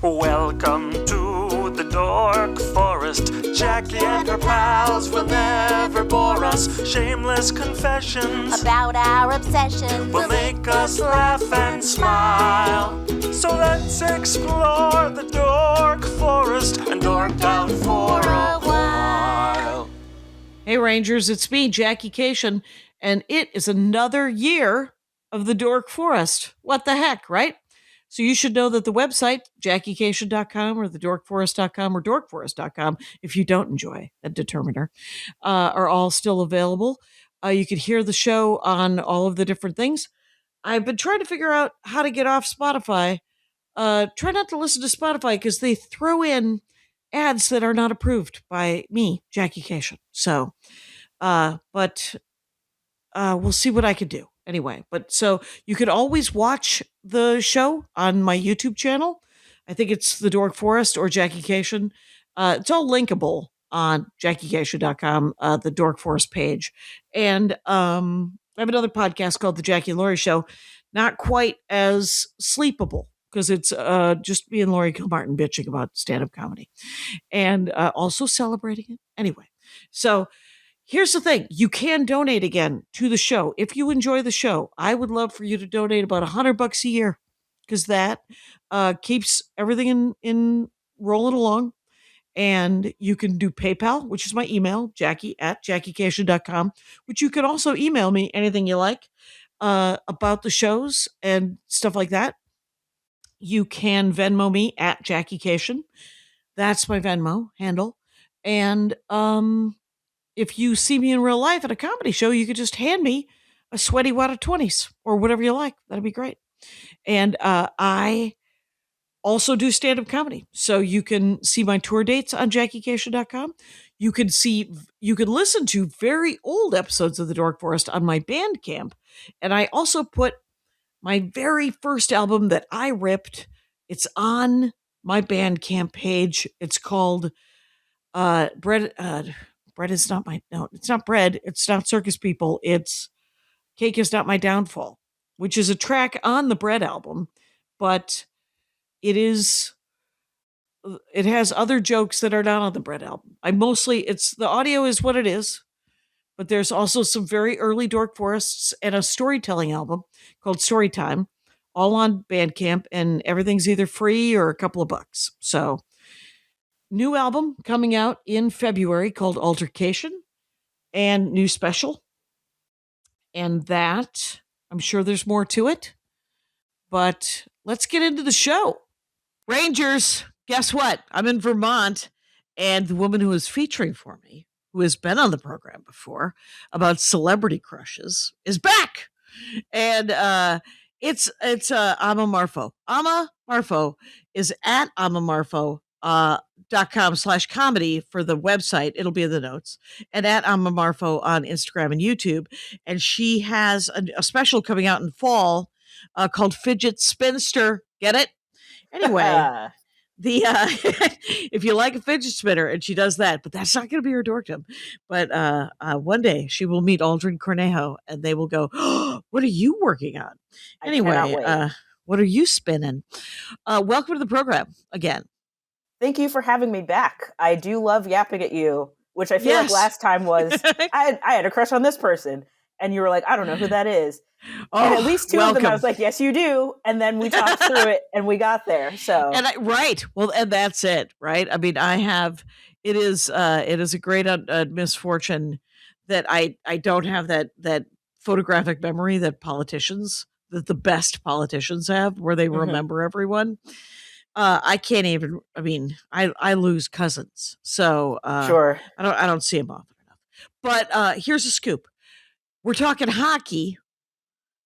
Welcome to the Dork Forest. Jackie and her pals will never bore us. Shameless confessions about our obsession will make us laugh and smile. So let's explore the Dork Forest and dork out for a while. Hey Rangers, it's me, Jackie Kashian, and it is another year of the Dork Forest. What the heck, right? So you should know that the website, JackieKashian.com or thedorkforest.com or dorkforest.com, if you don't enjoy a determiner, are all still available. You could hear the show on all of the different things. I've been trying to figure out how to get off Spotify. Try not to listen to Spotify because they throw in ads that are not approved by me, Jackie Kashian. So, but we'll see what I can do. Anyway, but so you could always watch the show on my YouTube channel. I think it's The Dork Forest or Jackie Kashian. It's all linkable on JackieKashian.com, the Dork Forest page. And I have another podcast called The Jackie and Laurie Show. Not quite as sleepable because it's just me and Laurie Kilmartin bitching about stand-up comedy. And also celebrating it. Anyway, so here's the thing. You can donate again to the show. If you enjoy the show, I would love for you to donate about $100 a year because that keeps everything in rolling along. And you can do PayPal, which is my email, Jackie@JackieKashian.com, which you can also email me anything you like about the shows and stuff like that. You can Venmo me at Jackie Kashian. That's my Venmo handle. And if you see me in real life at a comedy show, you could just hand me a sweaty wad of 20s or whatever you like. That'd be great. And I also do stand-up comedy. So you can see my tour dates on JackieKashian.com. You can listen to very old episodes of The Dork Forest on my Bandcamp. And I also put my very first album that I ripped. It's on my Bandcamp page. It's called Bread is not it's not bread. It's not circus people. It's Cake is Not My Downfall, which is a track on the Bread album, but it has other jokes that are not on the Bread album. The audio is what it is, but there's also some very early Dork Forests and a storytelling album called Storytime, all on Bandcamp, and everything's either free or a couple of bucks. So, new album coming out in February called Altercation, and new special. And that, I'm sure there's more to it. But let's get into the show. Rangers, guess what? I'm in Vermont, and the woman who is featuring for me, who has been on the program before about celebrity crushes, is back. And it's Amma Marfo. Amma Marfo is at Amma Marfo. .com/comedy for the website. It'll be in the notes. And at Amma Marfo on Instagram and YouTube. And she has a special coming out in fall called Fidget Spinster. Get it? Anyway, if you like a fidget spinner, and she does that, but that's not going to be her dorkdom. But one day she will meet Aldrin Cornejo, and they will go, oh, what are you working on? Anyway, what are you spinning? Welcome to the program again. Thank you for having me back. I do love yapping at you, which I feel like last time was, I had a crush on this person. And you were like, I don't know who that is. And at least two of them, I was like, yes, you do. And then we talked through it and we got there. So, and that's it. Right. I mean, it is a great misfortune that I don't have that photographic memory that the best politicians have, where they remember everyone. I can't even. I mean, I lose cousins, so sure. I don't see them often enough. But here's a scoop: we're talking hockey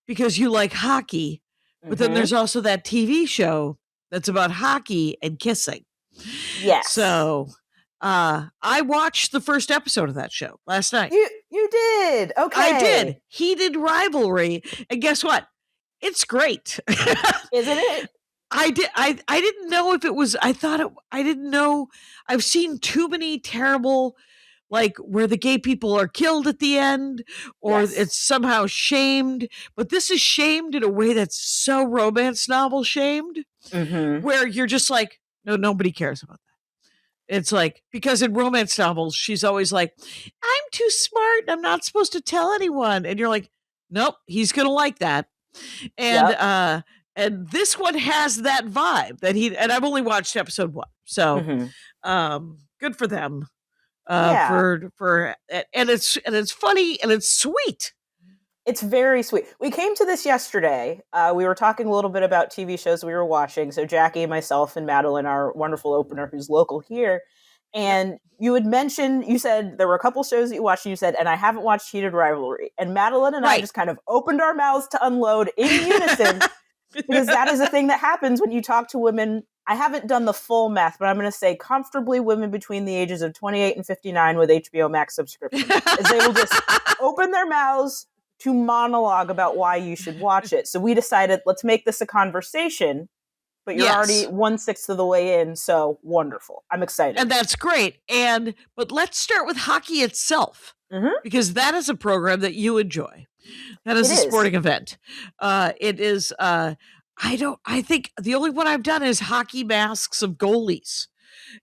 because you like hockey, but then there's also that TV show that's about hockey and kissing. Yes. So I watched the first episode of that show last night. You did? Okay, I did. Heated Rivalry, and guess what? It's great, isn't it? I didn't know if it was, I didn't know. I've seen too many terrible, like where the gay people are killed at the end, or it's somehow shamed, but this is shamed in a way that's so romance novel shamed, where you're just like, No, nobody cares about that. It's like, because in romance novels, she's always like, I'm too smart. I'm not supposed to tell anyone. And you're like, nope, he's going to like that. And this one has that vibe and I've only watched episode 1. So, good for them. And it's funny and it's sweet. It's very sweet. We came to this yesterday. We were talking a little bit about TV shows we were watching. So Jackie, myself, and Madeline, our wonderful opener who's local here. And you had mentioned, you said there were a couple shows that you watched, and you said, and I haven't watched Heated Rivalry. And Madeline and I just kind of opened our mouths to unload in unison because that is a thing that happens when you talk to women. I haven't done the full math, but I'm going to say comfortably women between the ages of 28 and 59 with HBO Max subscription. As they will just open their mouths to monologue about why you should watch it. So we decided, let's make this a conversation, but you're already 1/6 of the way in. So wonderful. I'm excited. And that's great. But let's start with hockey itself, because that is a program that you enjoy. That is a sporting event. It is, I think the only one I've done is hockey masks of goalies.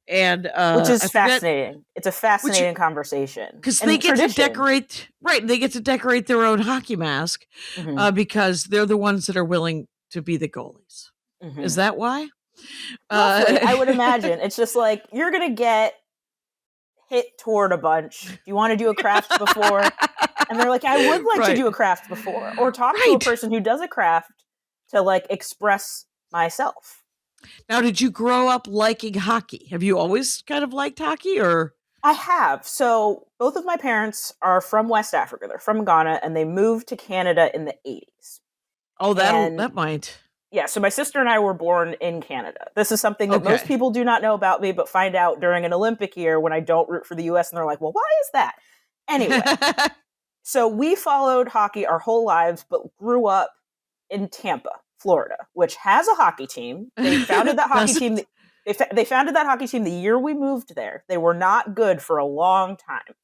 And which is fascinating. It's a fascinating conversation because they get to decorate. Right, they get to decorate their own hockey mask because they're the ones that are willing to be the goalies. Is that why? I would imagine it's just like you're gonna get hit toward a bunch. Do you want to do a craft before? And they're like, I would like to do a craft before, or talk to a person who does a craft to like express myself. Now, did you grow up liking hockey? Have you always kind of liked hockey, or? I have. So both of my parents are from West Africa. They're from Ghana, and they moved to Canada in the 80s. Oh, that might. Yeah, so my sister and I were born in Canada. This is something that most people do not know about me, but find out during an Olympic year when I don't root for the U.S., and they're like, well, why is that? Anyway, so we followed hockey our whole lives, but grew up in Tampa, Florida, which has a hockey team. They founded that hockey team. They founded that hockey team the year we moved there. They were not good for a long time.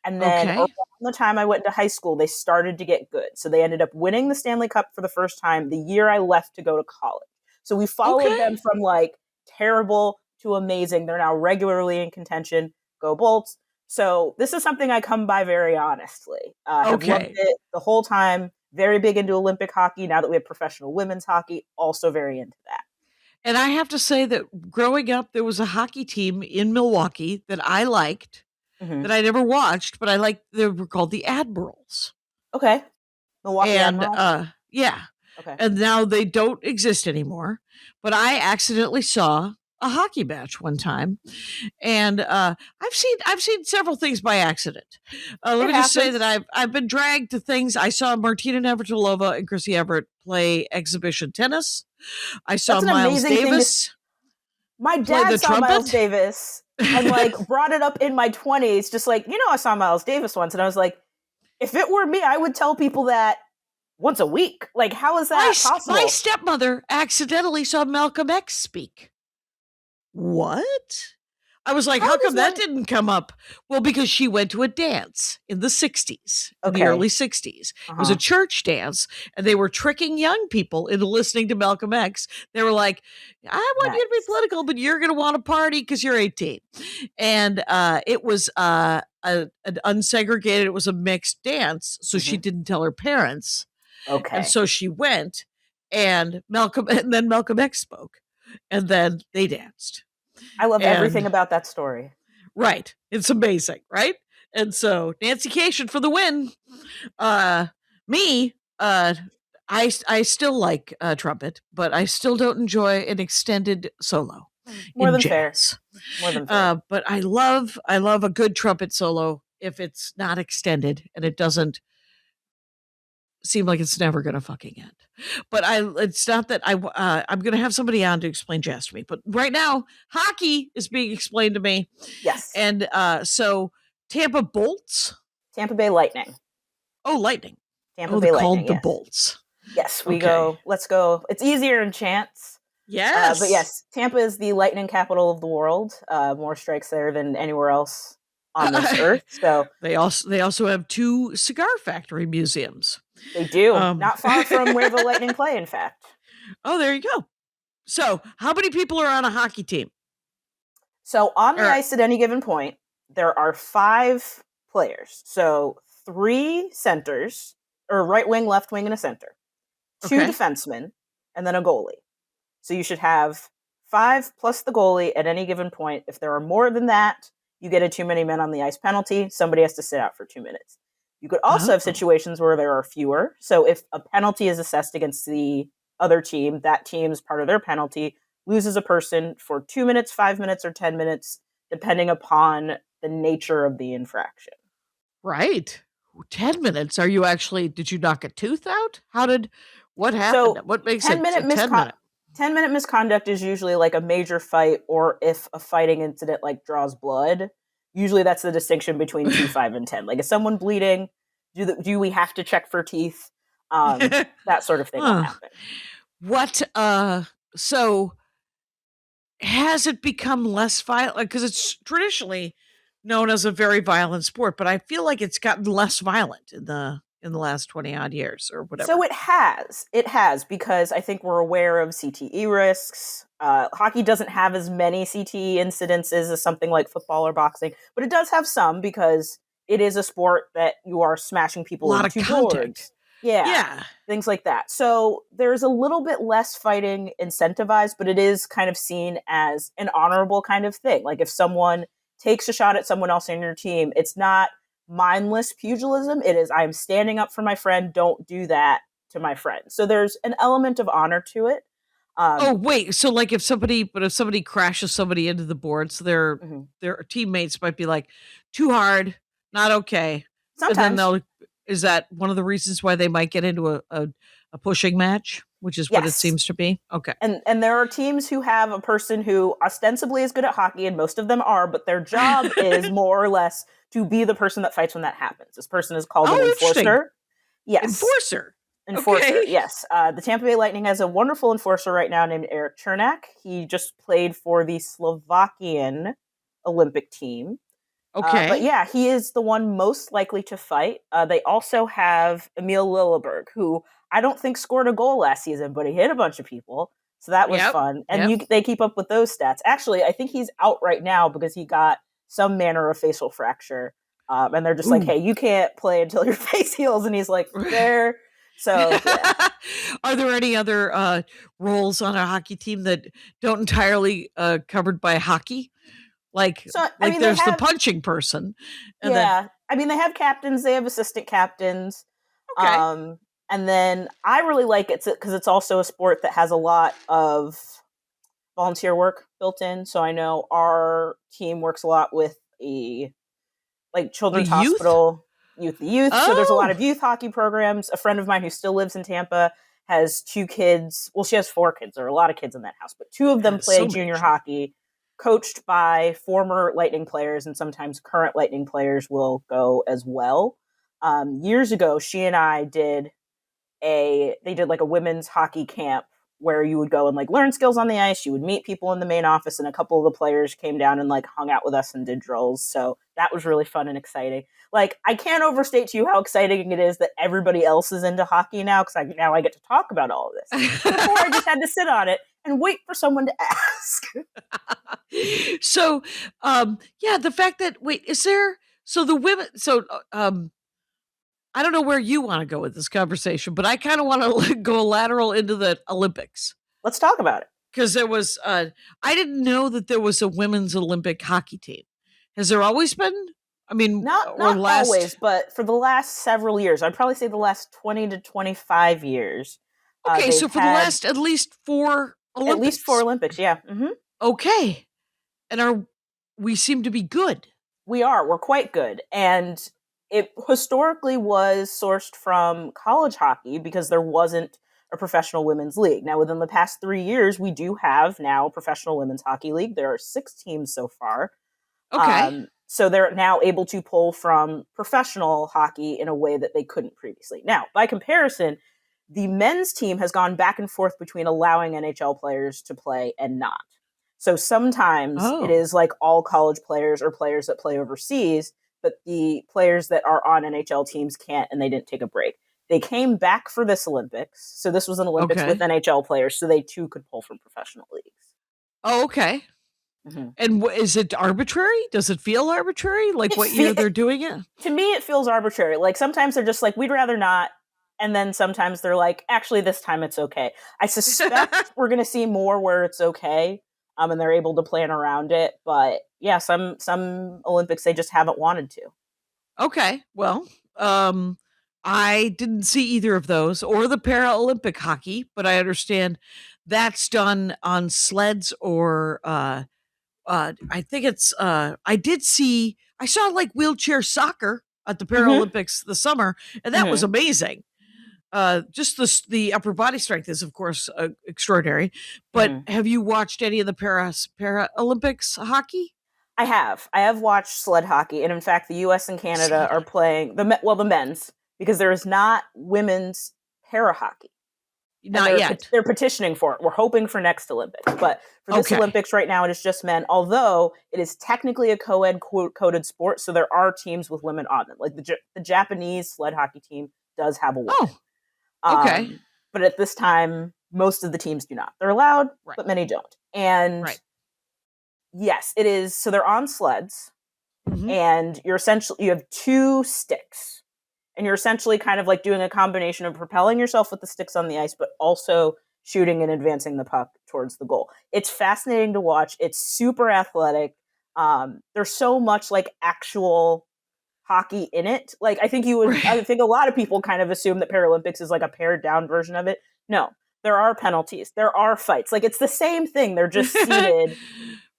And then around the time I went into high school, they started to get good. So they ended up winning the Stanley Cup for the first time the year I left to go to college. So we followed them from like terrible to amazing. They're now regularly in contention. Go Bolts. So this is something I come by very honestly. I've loved it the whole time. Very big into Olympic hockey. Now that we have professional women's hockey, also very into that. And I have to say that growing up, there was a hockey team in Milwaukee that I liked, that I never watched, but I liked. They were called the Admirals. Okay. Milwaukee Admirals? Yeah. Okay. And now they don't exist anymore, but I accidentally saw a hockey match one time, and I've seen several things by accident. Let me just say that I've been dragged to things. I saw Martina Navratilova and Chrissy Everett play exhibition tennis. I saw Miles Davis. My dad saw Miles Davis and like brought it up in my 20s, just like, I saw Miles Davis once, and I was like, if it were me, I would tell people that once a week. Like, how is that possible? My stepmother accidentally saw Malcolm X speak. What? I was like, how come that didn't come up? Well, because she went to a dance in the 60s, in the early 60s. It was a church dance, and they were tricking young people into listening to Malcolm X. They were like, I want you to be political, but you're going to want to party because you're 18. And it was an unsegregated, it was a mixed dance, so she didn't tell her parents. Okay. And so she went, and then Malcolm X spoke. And then they danced. I love everything about that story. Right. It's amazing, right? And so Nancy Kashian for the win. I still like trumpet, but I still don't enjoy an extended solo. More than jazz. Fair. But I love a good trumpet solo if it's not extended and it doesn't seem like it's never going to fucking end. But it's not that I'm going to have somebody on to explain jazz to me. But right now, hockey is being explained to me. Yes. And so Tampa Bolts. Tampa Bay Lightning. Oh, Lightning. Tampa Bay Lightning. Called the Bolts. Yes, let's go. It's easier in chants. Yes. But yes, Tampa is the lightning capital of the world. More strikes there than anywhere else on this earth. So they also have 2 cigar factory museums. They do. Not far from where the Lightning play, in fact. Oh, there you go. So how many people are on a hockey team? So on the ice at any given point, there are 5 players. So 3 centers, or right wing, left wing, and a center. 2 defensemen, and then a goalie. So you should have 5 plus the goalie at any given point. If there are more than that, you get a too many men on the ice penalty. Somebody has to sit out for 2 minutes. You could also have situations where there are fewer. So if a penalty is assessed against the other team, that team's part of their penalty loses a person for 2 minutes, 5 minutes, or 10 minutes, depending upon the nature of the infraction. Right. 10 minutes. Did you knock a tooth out? What happened? So what makes it 10 minute? 10-minute misconduct is usually like a major fight, or if a fighting incident like draws blood. Usually that's the distinction between 2, 5, and 10. Like, is someone bleeding? Do we have to check for teeth? That sort of thing will happen. So has it become less violent? Because it's traditionally known as a very violent sport, but I feel like it's gotten less violent in the last 20 odd years or whatever. So it has, because I think we're aware of CTE risks. Hockey doesn't have as many CTE incidences as something like football or boxing, but it does have some because it is a sport that you are smashing people into boards. Yeah. Things like that. So there's a little bit less fighting incentivized, but it is kind of seen as an honorable kind of thing. Like, if someone takes a shot at someone else in your team, it's not mindless pugilism. It is, I'm standing up for my friend. Don't do that to my friend. So there's an element of honor to it. So like if somebody crashes somebody into the board, so their teammates might be like, too hard, not okay. Sometimes. And then is that one of the reasons why they might get into a pushing match, which is what it seems to be? Okay. And there are teams who have a person who ostensibly is good at hockey, and most of them are, but their job is more or less to be the person that fights when that happens. This person is called an enforcer. Yes. Enforcer, okay. Yes. The Tampa Bay Lightning has a wonderful enforcer right now named Eric Chernak. He just played for the Slovakian Olympic team. Okay. But yeah, he is the one most likely to fight. They also have Emil Lilleberg, who I don't think scored a goal last season, but he hit a bunch of people. So that was fun. And they keep up with those stats. Actually, I think he's out right now because he got some manner of facial fracture. And they're just like, hey, you can't play until your face heals. And he's like, there. So, yeah. Are there any other roles on a hockey team that don't entirely covered by hockey? There's the punching person. And they have captains. They have assistant captains. Okay. And then I really like it because it's also a sport that has a lot of volunteer work built in. So I know our team works a lot with children's hospital, the youth. Oh. So there's a lot of youth hockey programs. A friend of mine who still lives in Tampa has 2 kids. Well, she has 4 kids. There are a lot of kids in that house, but 2 of them play junior hockey, coached by former Lightning players, and sometimes current Lightning players will go as well. Years ago, she and I did a women's hockey camp where you would go and learn skills on the ice. You would meet people in the main office, and a couple of the players came down and hung out with us and did drills. So that was really fun and exciting. I can't overstate to you how exciting it is that everybody else is into hockey now, because now I get to talk about all of this. Before I just had to sit on it and wait for someone to ask. So, the fact that the women, I don't know where you want to go with this conversation, but I kind of want to go lateral into the Olympics. Let's talk about it. Because there was, I didn't know that there was a women's Olympic hockey team. Has there always been? I mean, not always, but for the last several years, I'd probably say the last 20 to 25 years. Okay, so for the last at least 4 Olympics. At least 4 Olympics, yeah. Mm-hmm. Okay. And we seem to be good. We're quite good. And it historically was sourced from college hockey because there wasn't a professional women's league. Now, within the past 3 years, we do have now a professional women's hockey league. There are 6 teams so far. Okay. So they're now able to pull from professional hockey in a way that they couldn't previously. Now, by comparison, the men's team has gone back and forth between allowing NHL players to play and not. So sometimes it is all college players or players that play overseas, but the players that are on NHL teams can't, and they didn't take a break. They came back for this Olympics. So this was an Olympics with NHL players, so they too could pull from professional leagues. Oh, okay. Mm-hmm. And is it arbitrary? Does it feel arbitrary? Like what year they're doing it? To me, it feels arbitrary. Like sometimes they're just like, we'd rather not. And then sometimes they're like, actually, this time it's okay. I suspect we're going to see more where it's okay. And they're able to plan around it. But yeah, some Olympics, they just haven't wanted to. Okay. Well, I didn't see either of those or the Paralympic hockey, but I understand that's done on sleds or I think it's I saw like wheelchair soccer at the Paralympics this summer, and that was amazing. Just the upper body strength is, of course, extraordinary. But have you watched any of the Paralympics hockey? I have watched sled hockey, and in fact, the U.S. and Canada are playing the men's, because there is not women's para hockey. Not yet. They're petitioning for it. We're hoping for next Olympics, but for this Olympics right now, it is just men. Although it is technically a co-ed coded sport, so there are teams with women on them. Like the Japanese sled hockey team does have a woman. Oh, okay. But at this time, most of the teams do not. They're allowed, but many don't. And yes, it is. So they're on sleds, and you have 2 sticks. And you're essentially kind of like doing a combination of propelling yourself with the sticks on the ice, but also shooting and advancing the puck towards the goal. It's fascinating to watch. It's super athletic. There's so much like actual hockey in it. Like I think I think a lot of people kind of assume that Paralympics is like a pared down version of it. No, there are penalties. There are fights. Like it's the same thing. They're just seated.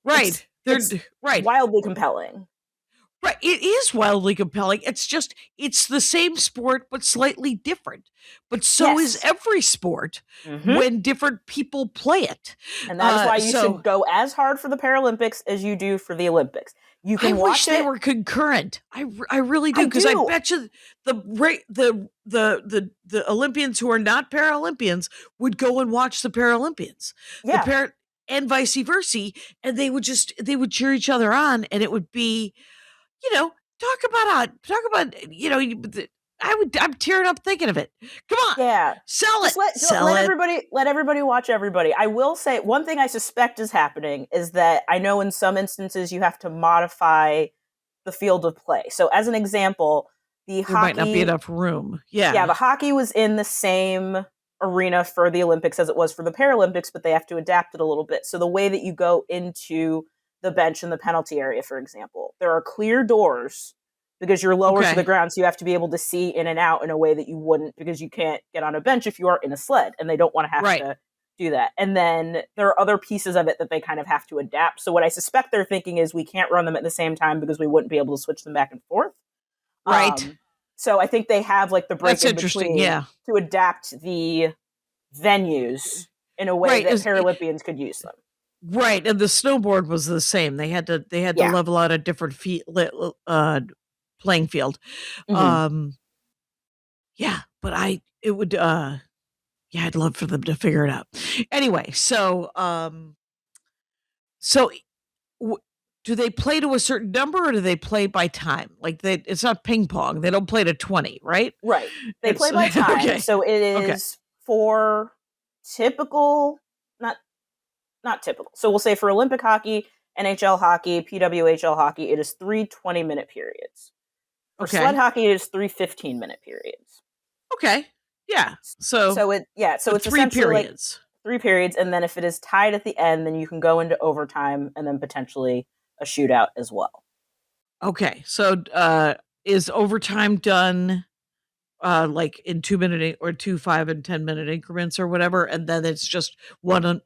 Right. It's wildly compelling. Right. It is wildly compelling. It's the same sport, but slightly different. But so is every sport when different people play it. And that is why you should go as hard for the Paralympics as you do for the Olympics. You can watch they were concurrent. I really do, because I bet you the Olympians who are not Paralympians would go and watch the Paralympians. Yeah. And vice versa, and they would cheer each other on, and it would be, talk about, I'm tearing up thinking of it. Come on. Yeah. Sell it. Let everybody watch everybody. I will say one thing I suspect is happening is that I know in some instances you have to modify the field of play. So as an example, there might not be enough room. Yeah. Yeah. The hockey was in the same arena for the Olympics as it was for the Paralympics, but they have to adapt it a little bit. So the way that you go into the bench in the penalty area, for example, there are clear doors because you're lower to the ground, so you have to be able to see in and out in a way that you wouldn't, because you can't get on a bench if you are in a sled, and they don't want to have to do that. And then there are other pieces of it that they kind of have to adapt. So what I suspect they're thinking is we can't run them at the same time because we wouldn't be able to switch them back and forth. Right. So I think they have like the break That's in between to adapt the venues in a way that Paralympians could use them. Right, and the snowboard was the same. They had to level out a different playing field. But I'd love for them to figure it out. Anyway, so do they play to a certain number, or do they play by time? Like it's not ping pong. They don't play to 20, right? Right. They play by time. So it is for typical, not typical. So we'll say for Olympic hockey, NHL hockey, PWHL hockey, it is 3 20-minute periods. For sled hockey, it is 3 15-minute periods. Okay. Yeah. So it's 3 periods. Like 3 periods, and then if it is tied at the end, then you can go into overtime and then potentially a shootout as well. Okay. So is overtime done like in 2-minute or 2, 5, and 10-minute increments or whatever, and then it's just one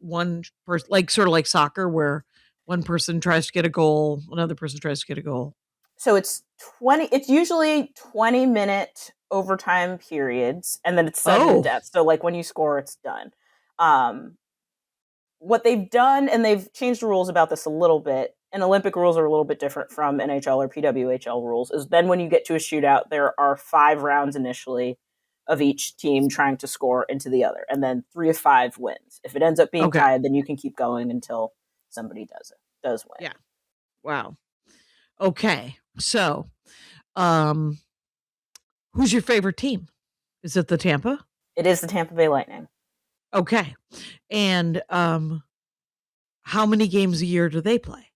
person, like sort of like soccer, where one person tries to get a goal, another person tries to get a goal? So it's usually 20-minute overtime periods, and then it's sudden death. So like when you score, it's done. What they've done, and they've changed the rules about this a little bit, and Olympic rules are a little bit different from NHL or PWHL rules, is then when you get to a shootout, there are 5 rounds initially of each team trying to score into the other, and then 3 of 5 wins. If it ends up being tied, then you can keep going until somebody does win. Yeah. Wow. Okay. So, who's your favorite team? Is it the Tampa? It is the Tampa Bay Lightning. Okay. And how many games a year do they play?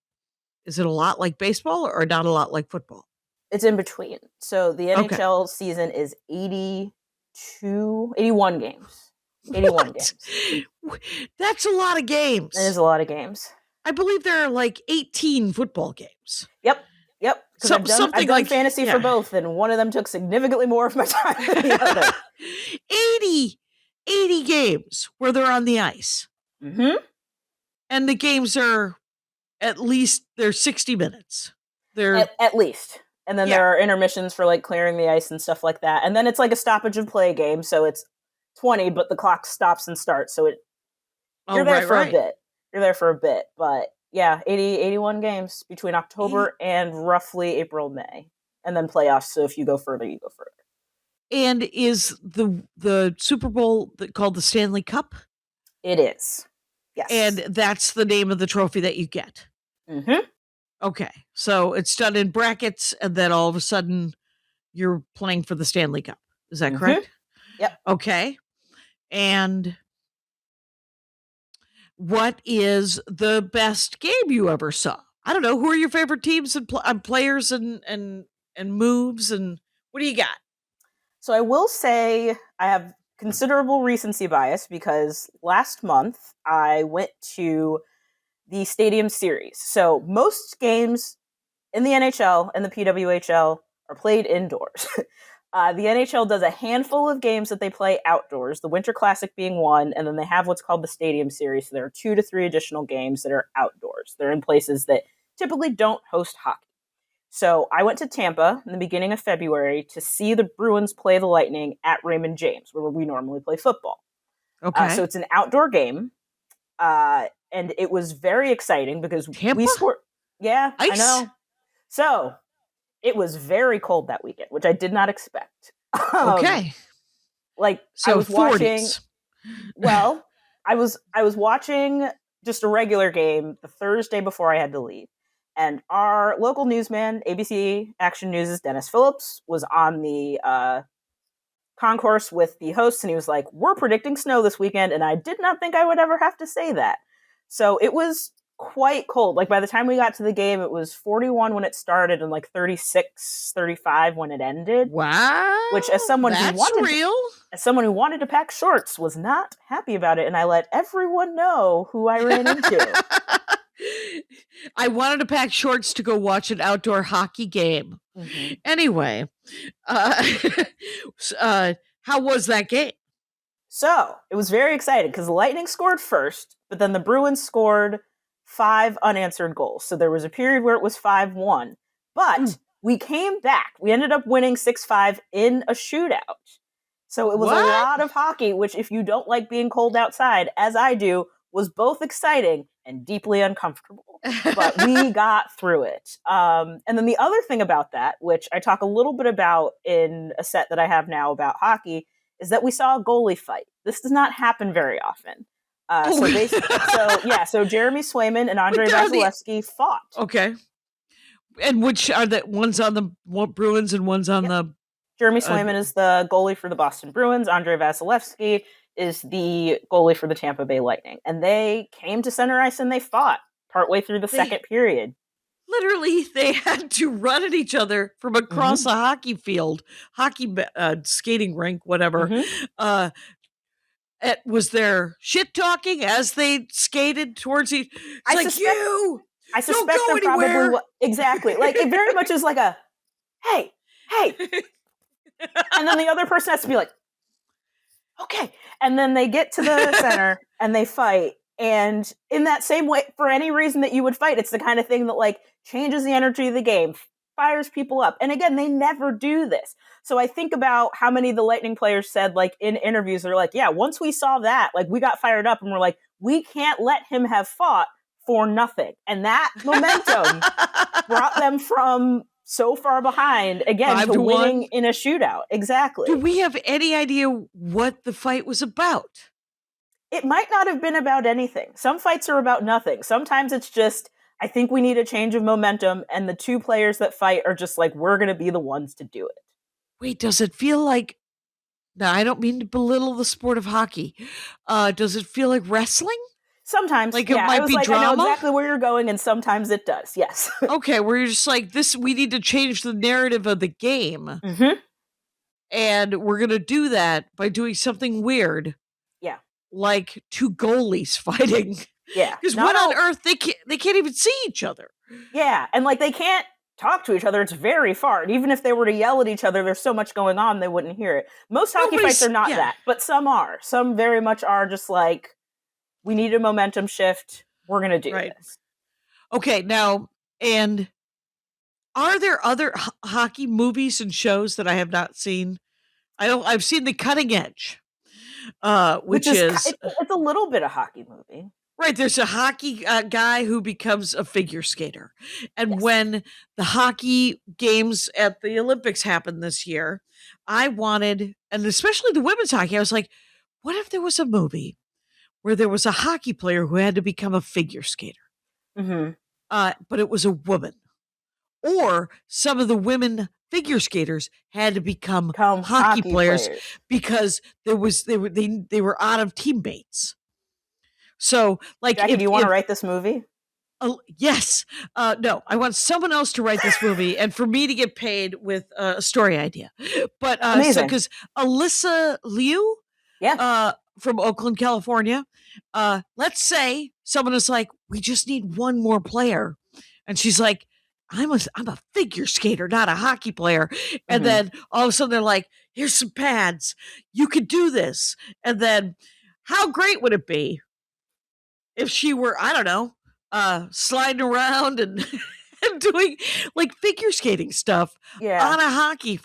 Is it a lot like baseball or not a lot like football? It's in between. So the NHL season is 81 games. 81 games. That's a lot of games. It is a lot of games. I believe there are like 18 football games. Yep. Because I've done like fantasy for both, and one of them took significantly more of my time than the other. 80 games where they're on the ice. Mm-hmm. And the games are they're 60 minutes. They're at least. And then there are intermissions for like clearing the ice and stuff like that. And then it's like a stoppage of play game, so it's 20, but the clock stops and starts. So you're there for a bit. You're there for a bit. But yeah, 81 games between October and roughly April, May. And then playoffs. So if you go further, you go further. And is the Super Bowl called the Stanley Cup? It is. Yes. And that's the name of the trophy that you get. Mm-hmm. Okay. So it's done in brackets, and then all of a sudden you're playing for the Stanley Cup. Is that correct? Yep. Okay. And what is the best game you ever saw? I don't know. Who are your favorite teams and players and moves, and what do you got? So I will say I have considerable recency bias because last month I went to the Stadium Series. So most games in the NHL and the PWHL are played indoors. The NHL does a handful of games that they play outdoors, the Winter Classic being one, and then they have what's called the Stadium Series. So there are 2 to 3 additional games that are outdoors. They're in places that typically don't host hockey. So I went to Tampa in the beginning of February to see the Bruins play the Lightning at Raymond James, where we normally play football. Okay. So it's an outdoor game, and it was very exciting because we scored. Yeah, ice. I know. So it was very cold that weekend, which I did not expect. Okay. I was 40s. Watching. Well, I was watching just a regular game the Thursday before I had to leave. And our local newsman, ABC Action News' Dennis Phillips, was on the concourse with the hosts, and he was like, "We're predicting snow this weekend," and I did not think I would ever have to say that. So it was quite cold. Like by the time we got to the game, it was 41 when it started and like 36, 35 when it ended. Wow. Which as someone who wanted to pack shorts was not happy about it, and I let everyone know who I ran into. I wanted to pack shorts to go watch an outdoor hockey game. Mm-hmm. Anyway, how was that game? So it was very exciting because the Lightning scored first, but then the Bruins scored 5 unanswered goals. So there was a period where it was 5-1, but we came back. We ended up winning 6-5 in a shootout. So it was a lot of hockey, which if you don't like being cold outside, as I do, was both exciting and deeply uncomfortable. But we got through it. And then the other thing about that, which I talk a little bit about in a set that I have now about hockey, is that we saw a goalie fight. This does not happen very often. So Jeremy Swayman and Andrei Vasilevsky fought. Okay. And which are the ones on the Bruins and ones on the... Jeremy Swayman is the goalie for the Boston Bruins. Andrei Vasilevsky is the goalie for the Tampa Bay Lightning. And they came to center ice and they fought partway through the second period. Literally, they had to run at each other from across a hockey field, skating rink, whatever. Mm-hmm. It was their shit talking as they skated towards each. I suspect they're probably exactly. Like it very much is like a hey, and then the other person has to be like, okay, and then they get to the center and they fight. And in that same way, for any reason that you would fight, it's the kind of thing that like changes the energy of the game, fires people up. And again, they never do this. So I think about how many of the Lightning players said, like in interviews, they're like, yeah, once we saw that, like we got fired up and we're like, we can't let him have fought for nothing. And that momentum brought them from so far behind again to winning in a shootout. Exactly. Do we have any idea what the fight was about? It might not have been about anything. Some fights are about nothing. Sometimes it's just, I think we need a change of momentum, and the two players that fight are just like, we're going to be the ones to do it. Wait, does it feel like Now, I don't mean to belittle the sport of hockey. Does it feel like wrestling? Sometimes, like yeah. it might be drama. I know exactly where you're going, and sometimes it does. Yes. Okay, where you're just like this. We need to change the narrative of the game, and we're gonna do that by doing something weird. Yeah, like two goalies fighting. Yeah, because what on earth they can't even see each other. Yeah, and like they can't talk to each other. It's very far. And even if they were to yell at each other, there's so much going on they wouldn't hear it. Most hockey fights are not that, but some are. Some very much are just like, we need a momentum shift. We're going to do this. Okay, now, and are there other hockey movies and shows that I have not seen? I've seen The Cutting Edge, which is it's a little bit of hockey movie. Right, there's a hockey guy who becomes a figure skater. And when the hockey games at the Olympics happened this year, I wanted, and especially the women's hockey, I was like, what if there was a movie where there was a hockey player who had to become a figure skater? But it was a woman. Or some of the women figure skaters had to become hockey players because they were out of teammates. So, like, Jackie, do you want to write this movie? Yes. No, I want someone else to write this movie and for me to get paid with a story idea. But because Alyssa Liu, from Oakland, California, let's say someone is like, we just need one more player, and she's like, I'm a figure skater, not a hockey player. And then all of a sudden they're like, here's some pads, you could do this. And then how great would it be if she were, I don't know, sliding around and doing like figure skating stuff on the hockey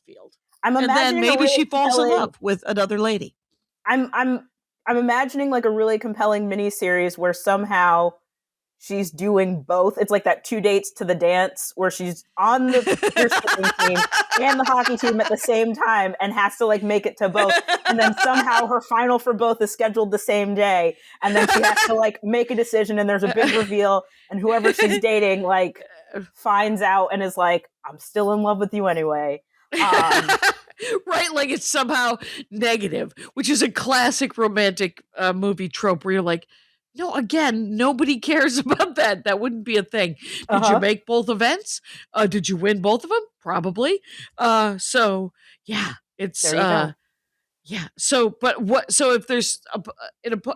field. I'm imagining and then maybe she falls in love with another lady. I'm imagining like a really compelling miniseries where somehow she's doing both. It's like that 2 dates to the dance where she's on the figure skating team and the hockey team at the same time and has to like make it to both. And then somehow her final for both is scheduled the same day. And then she has to like make a decision and there's a big reveal and whoever she's dating like finds out and is like, I'm still in love with you anyway. Right, like it's somehow negative, which is a classic romantic movie trope where you're like, no, again, nobody cares about that. That wouldn't be a thing. Did you make both events? Did you win both of them? Probably. So yeah, it's yeah. So, but what? So if there's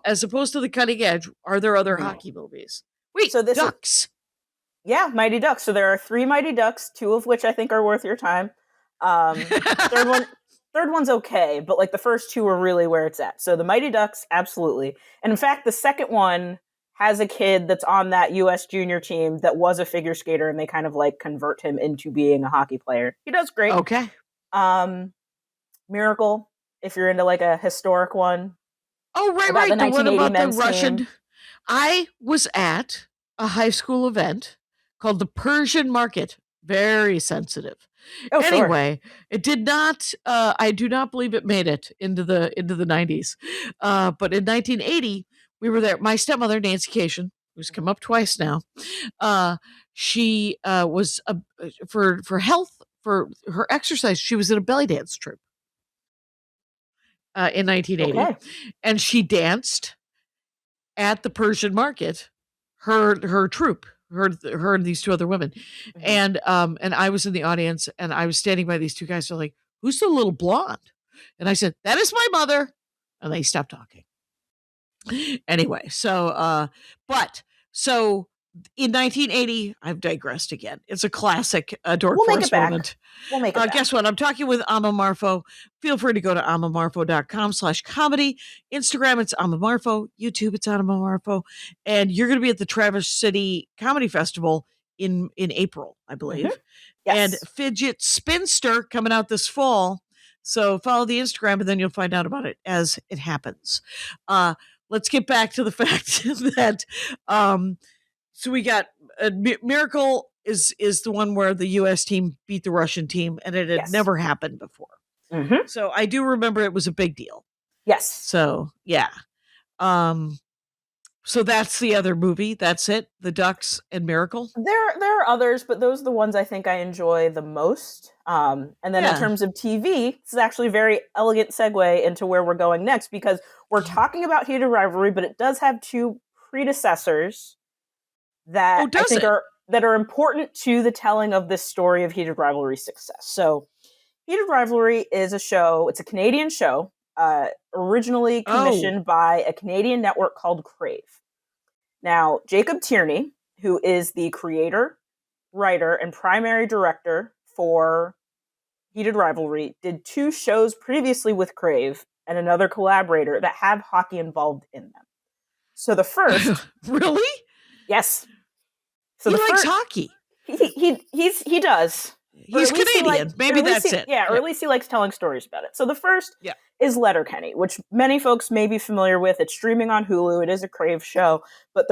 as opposed to The Cutting Edge, are there other hockey movies? Wait, so this Ducks. Mighty Ducks. So there are 3 Mighty Ducks, 2 of which I think are worth your time. Third one's okay, but like the first 2 are really where it's at. So the Mighty Ducks, absolutely. And in fact, the second one has a kid that's on that U.S. junior team that was a figure skater, and they kind of like convert him into being a hockey player. He does great. Okay. Miracle, if you're into like a historic one. Oh, right. The one about the Russian team. I was at a high school event called the Persian Market. Very sensitive. Oh, anyway, it did not. I do not believe it made it into the 90s. But in 1980, we were there. My stepmother, Nancy Kashian, who's come up twice now, she was for health, for her exercise. She was in a belly dance troupe in 1980, and she danced at the Persian Market. Her troupe. Her and these 2 other women. And I was in the audience and I was standing by these 2 guys. They're like, who's the little blonde? And I said, that is my mother. And they stopped talking. Anyway, so in 1980, I've digressed again. It's a classic Dork Forest moment. We'll make it back. Guess what? I'm talking with Amma Marfo. Feel free to go to ammamarfo.com/comedy. Instagram, it's Amma Marfo. YouTube, it's Amma Marfo. And you're going to be at the Traverse City Comedy Festival in April, I believe. Yes. And Fidget Spinster coming out this fall. So follow the Instagram and then you'll find out about it as it happens. Let's get back to the fact that so we got Miracle is the one where the U.S. team beat the Russian team, and it had never happened before. So I do remember it was a big deal. Yes. So yeah. So that's the other movie. That's it. The Ducks and Miracle. There are others, but those are the ones I think I enjoy the most. And then in terms of TV, this is actually a very elegant segue into where we're going next, because we're talking about Heated Rivalry, but it does have two predecessors that I think are important to the telling of this story of Heated Rivalry's success. So Heated Rivalry is a show. It's a Canadian show, originally commissioned by a Canadian network called Crave. Now, Jacob Tierney, who is the creator, writer, and primary director for Heated Rivalry, did 2 shows previously with Crave and another collaborator that have hockey involved in them. So the first... Really? Yes. So he likes hockey. He does. He's Canadian. Maybe that's it. Yeah, or at least he likes telling stories about it. So the first is Letterkenny, which many folks may be familiar with. It's streaming on Hulu. It is a Crave show, but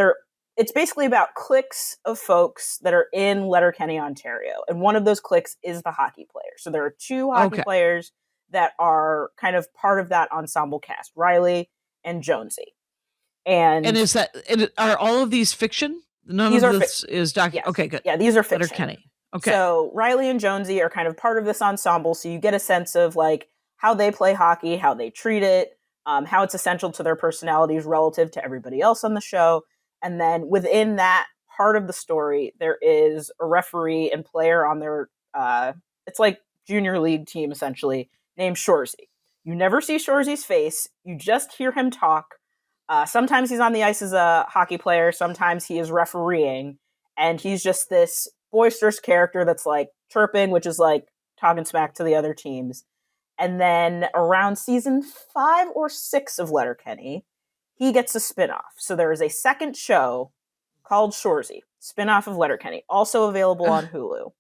it's basically about cliques of folks that are in Letterkenny, Ontario. And one of those cliques is the hockey players. So there are 2 hockey players that are kind of part of that ensemble cast, Riley and Jonesy. And are all of these fiction? None of this is documentary. Yes. Okay, good. Yeah, these are fiction. Letterkenny. Okay. So Riley and Jonesy are kind of part of this ensemble, so you get a sense of like how they play hockey, how they treat it, how it's essential to their personalities relative to everybody else on the show. And then within that part of the story, there is a referee and player on their, it's like junior league team essentially, named Shorzy. You never see Shorzy's face, you just hear him talk. Sometimes he's on the ice as a hockey player, sometimes he is refereeing, and he's just this boisterous character that's like chirping, which is like talking smack to the other teams. And then around season 5 or 6 of Letterkenny, he gets a spinoff. So there is a second show called Shorzy, spinoff of Letterkenny, also available on Hulu.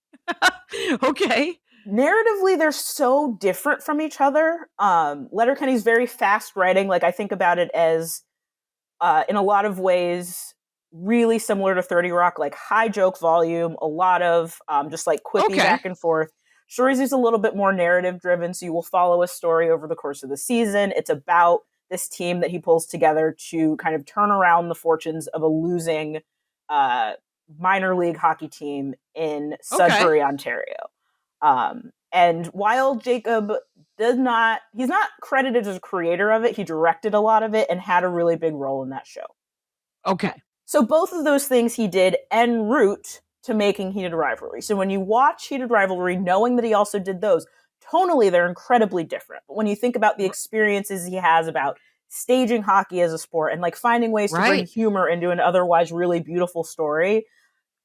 Okay. Narratively, they're so different from each other. Letterkenny's very fast writing. Like I think about it as, in a lot of ways, really similar to 30 Rock, like high joke volume, a lot of just like quippy back and forth. Shorzy's a little bit more narrative driven, so you will follow a story over the course of the season. It's about this team that he pulls together to kind of turn around the fortunes of a losing minor league hockey team in Sudbury, Ontario. And while Jacob he's not credited as a creator of it, he directed a lot of it and had a really big role in that show. Okay. So both of those things he did en route to making Heated Rivalry. So when you watch Heated Rivalry, knowing that he also did those, tonally they're incredibly different. But when you think about the experiences he has about staging hockey as a sport and like finding ways to bring humor into an otherwise really beautiful story,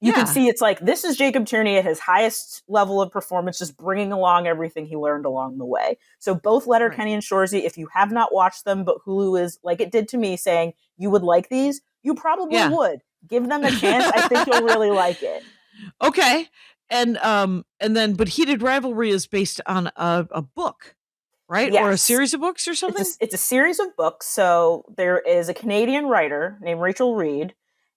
you can see it's like, this is Jacob Tierney at his highest level of performance, just bringing along everything he learned along the way. So both Letterkenny and Shorzy, if you have not watched them, but Hulu is, like it did to me, saying you would like these, you probably would. Give them a chance. I think you'll really like it. Okay. And then, but Heated Rivalry is based on a book, right? Yes. Or a series of books or something? It's a series of books. So there is a Canadian writer named Rachel Reed,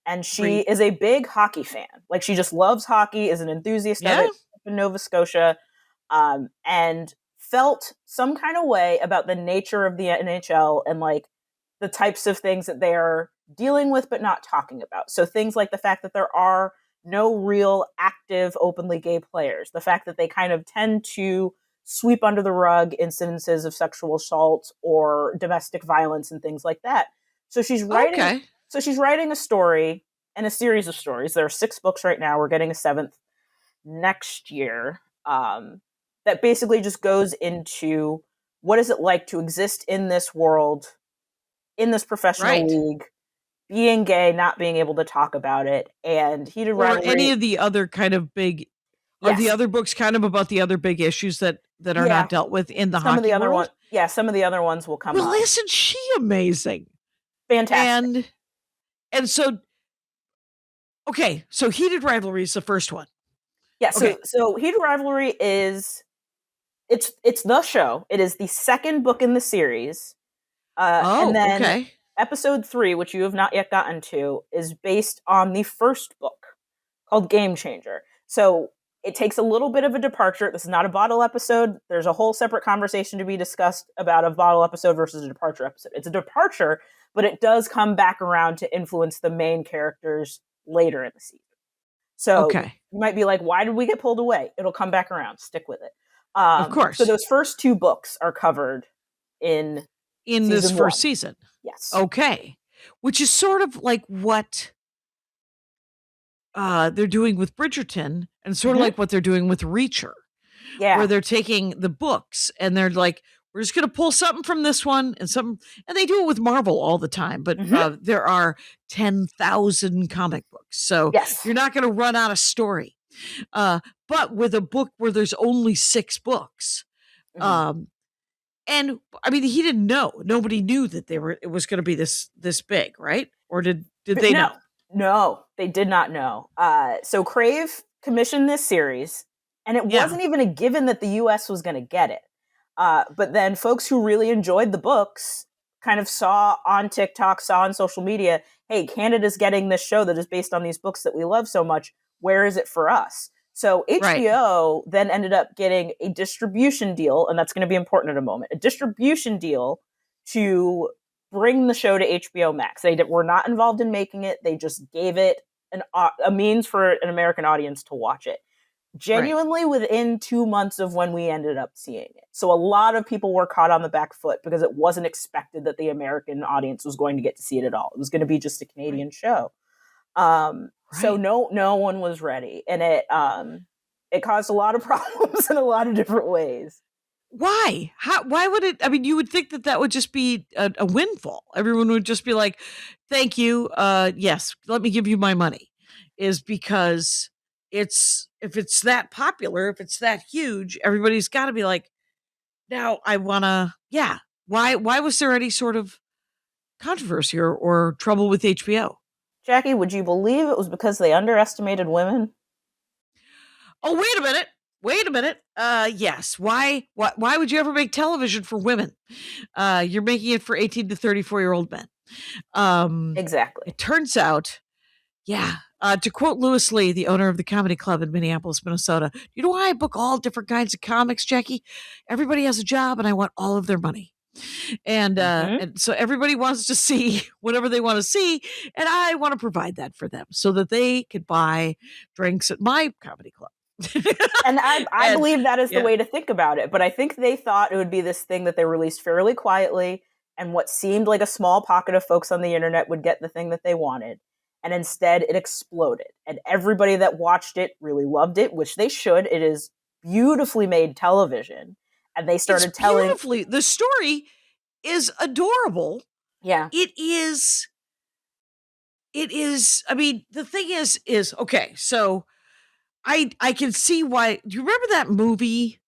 and she is a big hockey fan. Like she just loves hockey, is an enthusiast of it in Nova Scotia, and felt some kind of way about the nature of the NHL and like the types of things that they are dealing with but not talking about. So things like the fact that there are no real active openly gay players, the fact that they kind of tend to sweep under the rug incidences of sexual assault or domestic violence and things like that. So she's writing she's writing a story and a series of stories. There are 6 books right now. We're getting a 7th next year. That basically just goes into what is it like to exist in this world, in this professional league, being gay, not being able to talk about it, and Heated Rivalry. Or any of the other kind of big, are the other books kind of about the other big issues that are not dealt with in the hockey world? Some of the other ones will come up. Well, isn't she amazing? Fantastic. And so, okay, so Heated Rivalry is the first one. Yeah, so Heated Rivalry is, it's the show. It is the second book in the series. And then episode 3, which you have not yet gotten to, is based on the first book called Game Changer. So it takes a little bit of a departure. This is not a bottle episode. There's a whole separate conversation to be discussed about a bottle episode versus a departure episode. It's a departure but it does come back around to influence the main characters later in the season. So you might be like, why did we get pulled away? It'll come back around. Stick with it. Of course. So those first 2 books are covered in this first season. Yes. Okay. Which is sort of like what they're doing with Bridgerton, and sort of like what they're doing with Reacher. Yeah. Where they're taking the books and they're like, we're just going to pull something from this one and something. And they do it with Marvel all the time. But there are 10,000 comic books. So you're not going to run out of story. But with a book where there's only 6 books. And I mean, he didn't know. Nobody knew that it was going to be this big, right? Or did they know? No, they did not know. So Crave commissioned this series, and it wasn't even a given that the US was going to get it. But then folks who really enjoyed the books kind of saw on TikTok, saw on social media, hey, Canada's getting this show that is based on these books that we love so much. Where is it for us? So HBO then ended up getting a distribution deal, and that's going to be important in a moment, a distribution deal to bring the show to HBO Max. They were not involved in making it. They just gave it a means for an American audience to watch it. Genuinely within 2 months of when we ended up seeing it. So a lot of people were caught on the back foot because it wasn't expected that the American audience was going to get to see it at all. It was going to be just a Canadian show. So no one was ready. And it caused a lot of problems in a lot of different ways. Why? Why would it? I mean, you would think that would just be a windfall. Everyone would just be like, thank you. Yes, let me give you my money. Is because if it's that popular, if it's that huge, everybody's got to be like, now I want to, Why was there any sort of controversy or trouble with HBO? Jackie, would you believe it was because they underestimated women? Oh, wait a minute. Yes. Why would you ever make television for women? You're making it for 18 to 34-year-old men. Exactly. It turns out, to quote Louis Lee, the owner of the comedy club in Minneapolis, Minnesota, you know why I book all different kinds of comics, Jackie? Everybody has a job and I want all of their money. And so everybody wants to see whatever they want to see. And I want to provide that for them so that they could buy drinks at my comedy club. And I believe that is the way to think about it. But I think they thought it would be this thing that they released fairly quietly. And what seemed like a small pocket of folks on the internet would get the thing that they wanted. And instead it exploded. And everybody that watched it really loved it, which they should. It is beautifully made television. And they started telling beautifully. The story is adorable. Yeah. It is. I mean, the thing is okay. So I can see why. Do you remember that movie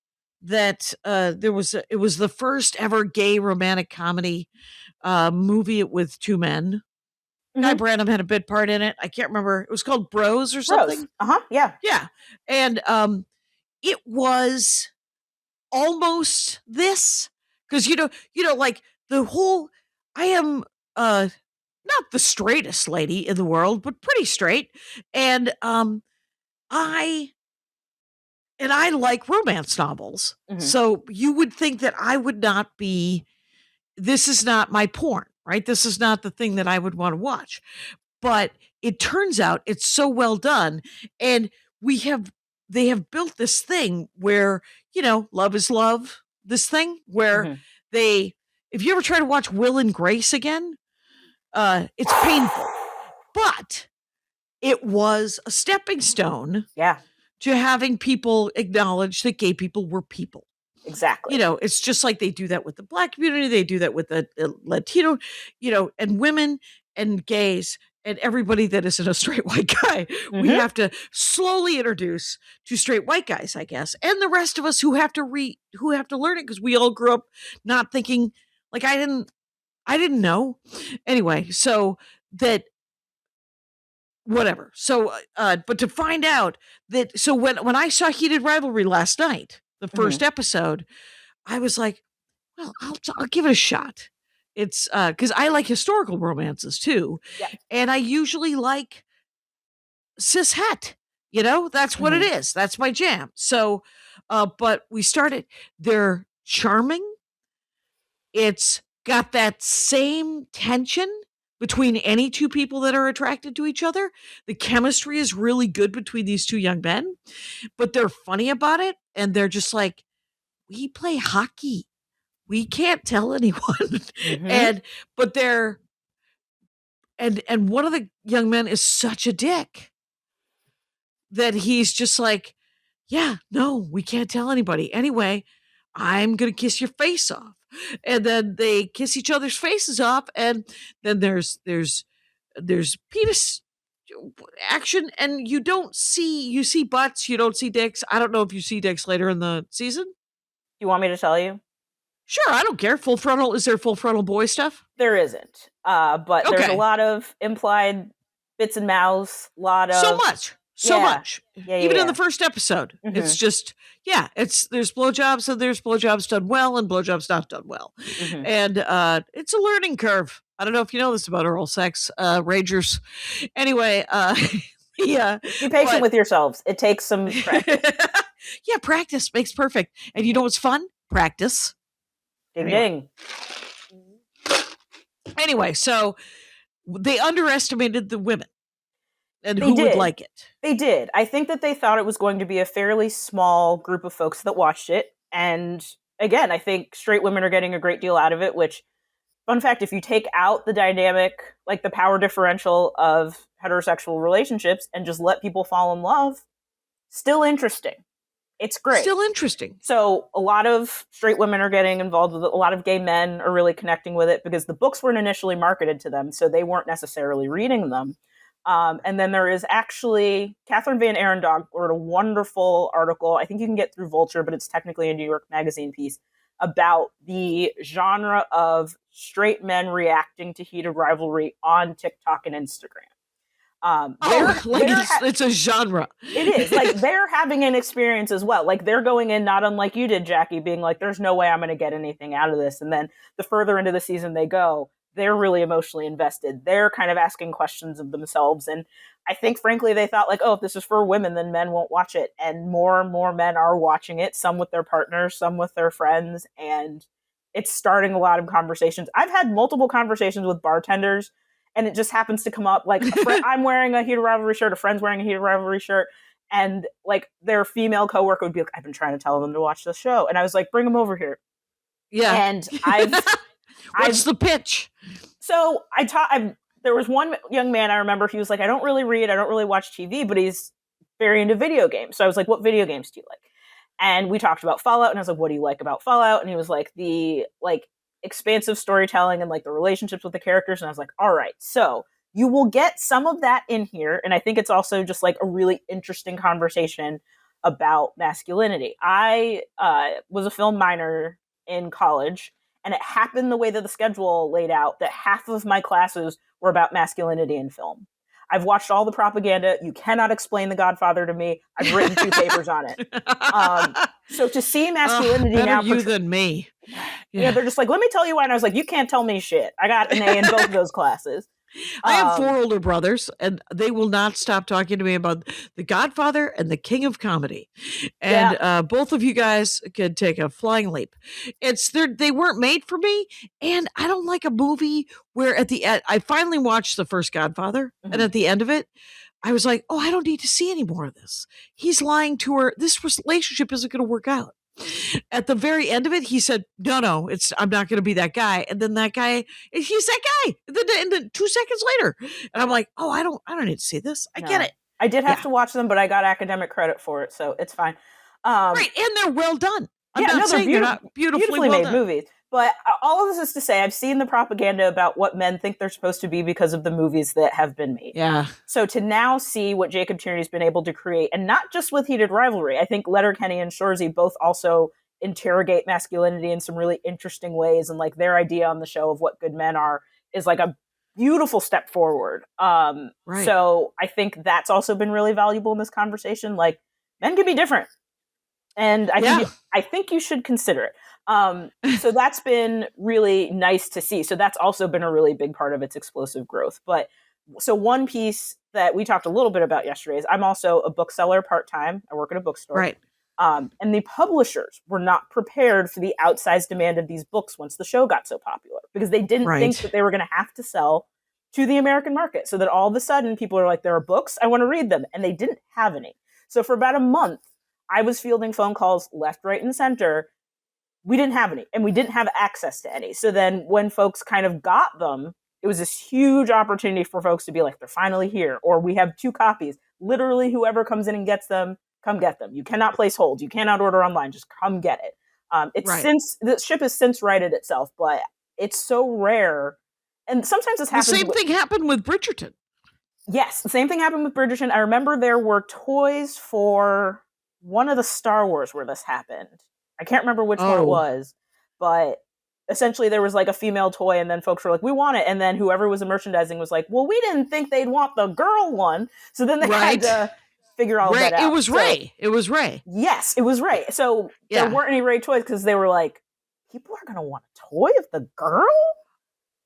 that it was the first ever gay romantic comedy movie with 2 men? Guy Branum had a bit part in it. I can't remember. It was called Bros or something. Yeah. Yeah. And it was almost this, because you know like the whole, I am not the straightest lady in the world, but pretty straight, and I like romance novels. So you would think that I would not be, this is not my porn, right? This is not the thing that I would want to watch. But it turns out it's so well done, and they have built this thing where, love is love, this thing where if you ever try to watch Will and Grace again, it's painful, but it was a stepping stone to having people acknowledge that gay people were people. Exactly. It's just like they do that with the Black community. They do that with the Latino, and women and gays and everybody that isn't a straight white guy. We have to slowly introduce to straight white guys, I guess. And the rest of us who have to learn it, because we all grew up not thinking, like, I didn't know. Anyway, so that, whatever. So, but to find out that, so when I saw Heated Rivalry last night, the first episode, I was like, well, I'll give it a shot. It's because I like historical romances too. Yeah. And I usually like cis het, that's what it is. That's my jam. So, but we started, they're charming. It's got that same tension between any two people that are attracted to each other. The chemistry is really good between these two young men, but they're funny about it. And they're just like, we play hockey. We can't tell anyone. Mm-hmm. And one of the young men is such a dick that he's just like, yeah, no, we can't tell anybody. Anyway, I'm going to kiss your face off. And then they kiss each other's faces off. And then there's penis action, and you see butts, you don't see dicks. I don't know if you see dicks later in the season. You want me to tell you? Sure, I don't care. Full frontal, is there full frontal boy stuff? There isn't. But there's a lot of implied bits and mouths, so much. Yeah, even in the first episode. Mm-hmm. It's just, there's blowjobs, and there's blowjobs done well and blowjobs not done well. Mm-hmm. And it's a learning curve. I don't know if you know this about oral sex, Rangers. Anyway, yeah. Be patient with yourselves. It takes some practice. Yeah, practice makes perfect. And you know what's fun? Practice. Ding ding. Anyway, so they underestimated the women and They who did. would like it. They did. I think that they thought it was going to be a fairly small group of folks that watched it. And again, I think straight women are getting a great deal out of it, which, fun fact, if you take out the dynamic, like the power differential of heterosexual relationships and just let people fall in love, still interesting. It's great. Still interesting. So a lot of straight women are getting involved with it. A lot of gay men are really connecting with it because the books weren't initially marketed to them, so they weren't necessarily reading them. And then there is actually Catherine Van Arendonk wrote a wonderful article. I think you can get through Vulture, but it's technically a New York Magazine piece about the genre of straight men reacting to Heated Rivalry on TikTok and Instagram. It's a genre. It is. Like, they're having an experience as well. Like, they're going in not unlike you did, Jackie, being like, there's no way I'm going to get anything out of this. And then the further into the season they go, they're really emotionally invested. They're kind of asking questions of themselves. And I think, frankly, they thought, like, oh, if this is for women, then men won't watch it. And more men are watching it, some with their partners, some with their friends. And it's starting a lot of conversations. I've had multiple conversations with bartenders, and it just happens to come up, like, I'm wearing a Heated Rivalry shirt, a friend's wearing a Heated Rivalry shirt, and, like, their female coworker would be like, I've been trying to tell them to watch the show. And I was like, bring them over here. Yeah. And What's the pitch? So there was one young man I remember, he was like, I don't really read, I don't really watch TV, but he's very into video games. So I was like, what video games do you like? And we talked about Fallout, and I was like, what do you like about Fallout? And he was like, the, like, expansive storytelling and, like, the relationships with the characters. And I was like, all right, so you will get some of that in here. And I think it's also just, like, a really interesting conversation about masculinity. I was a film minor in college, and it happened the way that the schedule laid out that half of my classes were about masculinity in film. I've watched all the propaganda. You cannot explain The Godfather to me. I've written 2 papers on it. So to see masculinity better now, you than me. Yeah, they're just like, let me tell you why. And I was like, you can't tell me shit. I got an A in both of those classes. I have 4 older brothers, and they will not stop talking to me about The Godfather and The King of Comedy. And both of you guys could take a flying leap. They weren't made for me, and I don't like a movie where at the end, I finally watched the first Godfather, and at the end of it, I was like, oh, I don't need to see any more of this. He's lying to her. This relationship isn't going to work out. At the very end of it, he said, no, I'm not going to be that guy. And then that guy, he's that guy. And then 2 seconds later. And I'm like, oh, I don't need to see this. I get it. I did have to watch them, but I got academic credit for it, so it's fine. Right. And they're well done. I'm not saying they're not beautifully made done. movies. But all of this is to say, I've seen the propaganda about what men think they're supposed to be because of the movies that have been made. Yeah. So to now see what Jacob Tierney's been able to create, and not just with Heated Rivalry, I think Letterkenny and Shoresy both also interrogate masculinity in some really interesting ways. And, like, their idea on the show of what good men are is, like, a beautiful step forward. Right. So I think that's also been really valuable in this conversation. Like, men can be different. And I think you should consider it. So that's been really nice to see. So that's also been a really big part of its explosive growth. But so one piece that we talked a little bit about yesterday is I'm also a bookseller part-time. I work at a bookstore. Right. And the publishers were not prepared for the outsized demand of these books once the show got so popular, because they didn't think that they were going to have to sell to the American market. So that all of a sudden people are like, there are books, I want to read them. And they didn't have any. So for about a month, I was fielding phone calls left, right, and center. We didn't have any, and we didn't have access to any. So then when folks kind of got them, it was this huge opportunity for folks to be like, they're finally here, or we have 2 copies. Literally, whoever comes in and gets them, come get them. You cannot place holds. You cannot order online. Just come get it. Since the ship has since righted itself, but it's so rare. And sometimes this happens. The same thing happened with Bridgerton. Yes, the same thing happened with Bridgerton. I remember there were toys for one of the Star Wars where this happened. I can't remember which one it was, but essentially there was like a female toy, and then folks were like, we want it. And then whoever was the merchandising was like, well, we didn't think they'd want the girl one. So then they had to figure all that out. It was Ray. It was Ray. Yes, it was Ray. So there weren't any Ray toys because they were like, people are going to want a toy of the girl?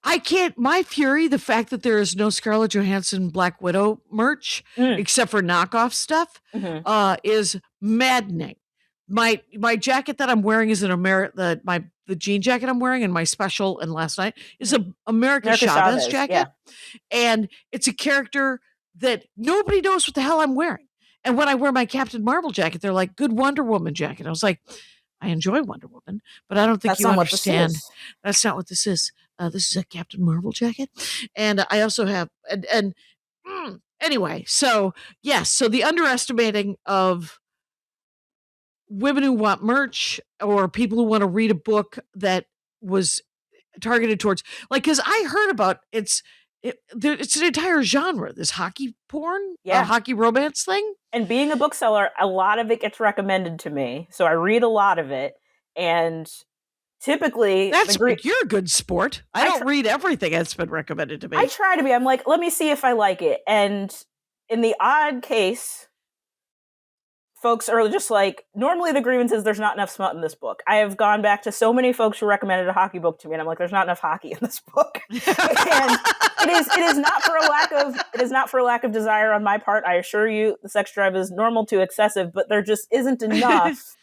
I can't, my fury, the fact that there is no Scarlett Johansson Black Widow merch, except for knockoff stuff, is maddening. My jacket that I'm wearing is the jean jacket I'm wearing, and my special and last night is a America Chavez jacket. Yeah. And it's a character that nobody knows what the hell I'm wearing. And when I wear my Captain Marvel jacket, they're like, good Wonder Woman jacket. I was like, I enjoy Wonder Woman, but I don't think you understand. That's not what this is. This is a Captain Marvel jacket. And I also have, anyway, so yes. So the underestimating of women who want merch or people who want to read a book that was targeted towards, like, because I heard about it's an entire genre, this hockey porn, hockey romance thing. And being a bookseller, a lot of it gets recommended to me. So I read a lot of it. And typically, you're a good sport. I don't read everything that's been recommended to me. I try to be. I'm like, let me see if I like it. And in the odd case, folks are just like, normally the grievance is there's not enough smut in this book. I have gone back to so many folks who recommended a hockey book to me, and I'm like, there's not enough hockey in this book. And it is not for a lack of desire on my part. I assure you, the sex drive is normal to excessive, but there just isn't enough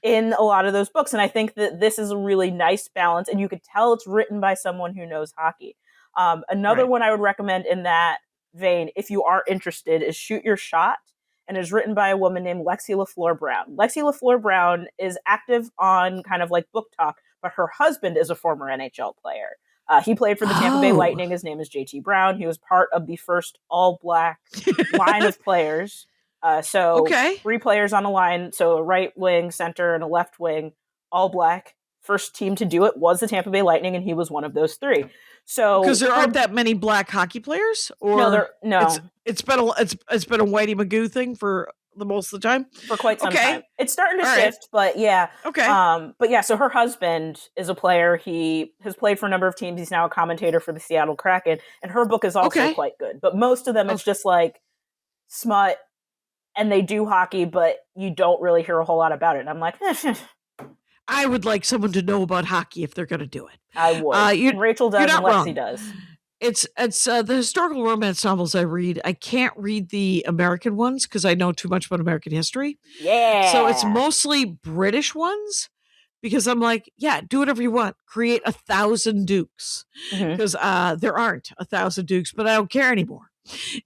in a lot of those books. And I think that this is a really nice balance, and you could tell it's written by someone who knows hockey. Another one I would recommend in that vein, if you are interested, is Shoot Your Shot, and is written by a woman named Lexi LaFleur Brown. Lexi LaFleur Brown is active on kind of like Book Talk, but her husband is a former NHL player. He played for the Tampa Bay Lightning. His name is JT Brown. He was part of the first all-black line of players. 3 players on a line, so a right wing, center, and a left wing, all black. First team to do it was the Tampa Bay Lightning, and he was one of those 3. So because there aren't that many black hockey players, or no. It's been a Whitey Magoo thing for the most of the time, for quite some time. It's starting to shift, but yeah. So her husband is a player. He has played for a number of teams. He's now a commentator for the Seattle Kraken, and her book is also quite good. But most of them, it's just like smut, and they do hockey, but you don't really hear a whole lot about it. And I'm like, I would like someone to know about hockey if they're going to do it. I would. Rachel does, and Lexi does. It's the historical romance novels I read. I can't read the American ones because I know too much about American history. Yeah. So it's mostly British ones because I'm like, do whatever you want. Create 1,000 dukes because there aren't 1,000 dukes, but I don't care anymore.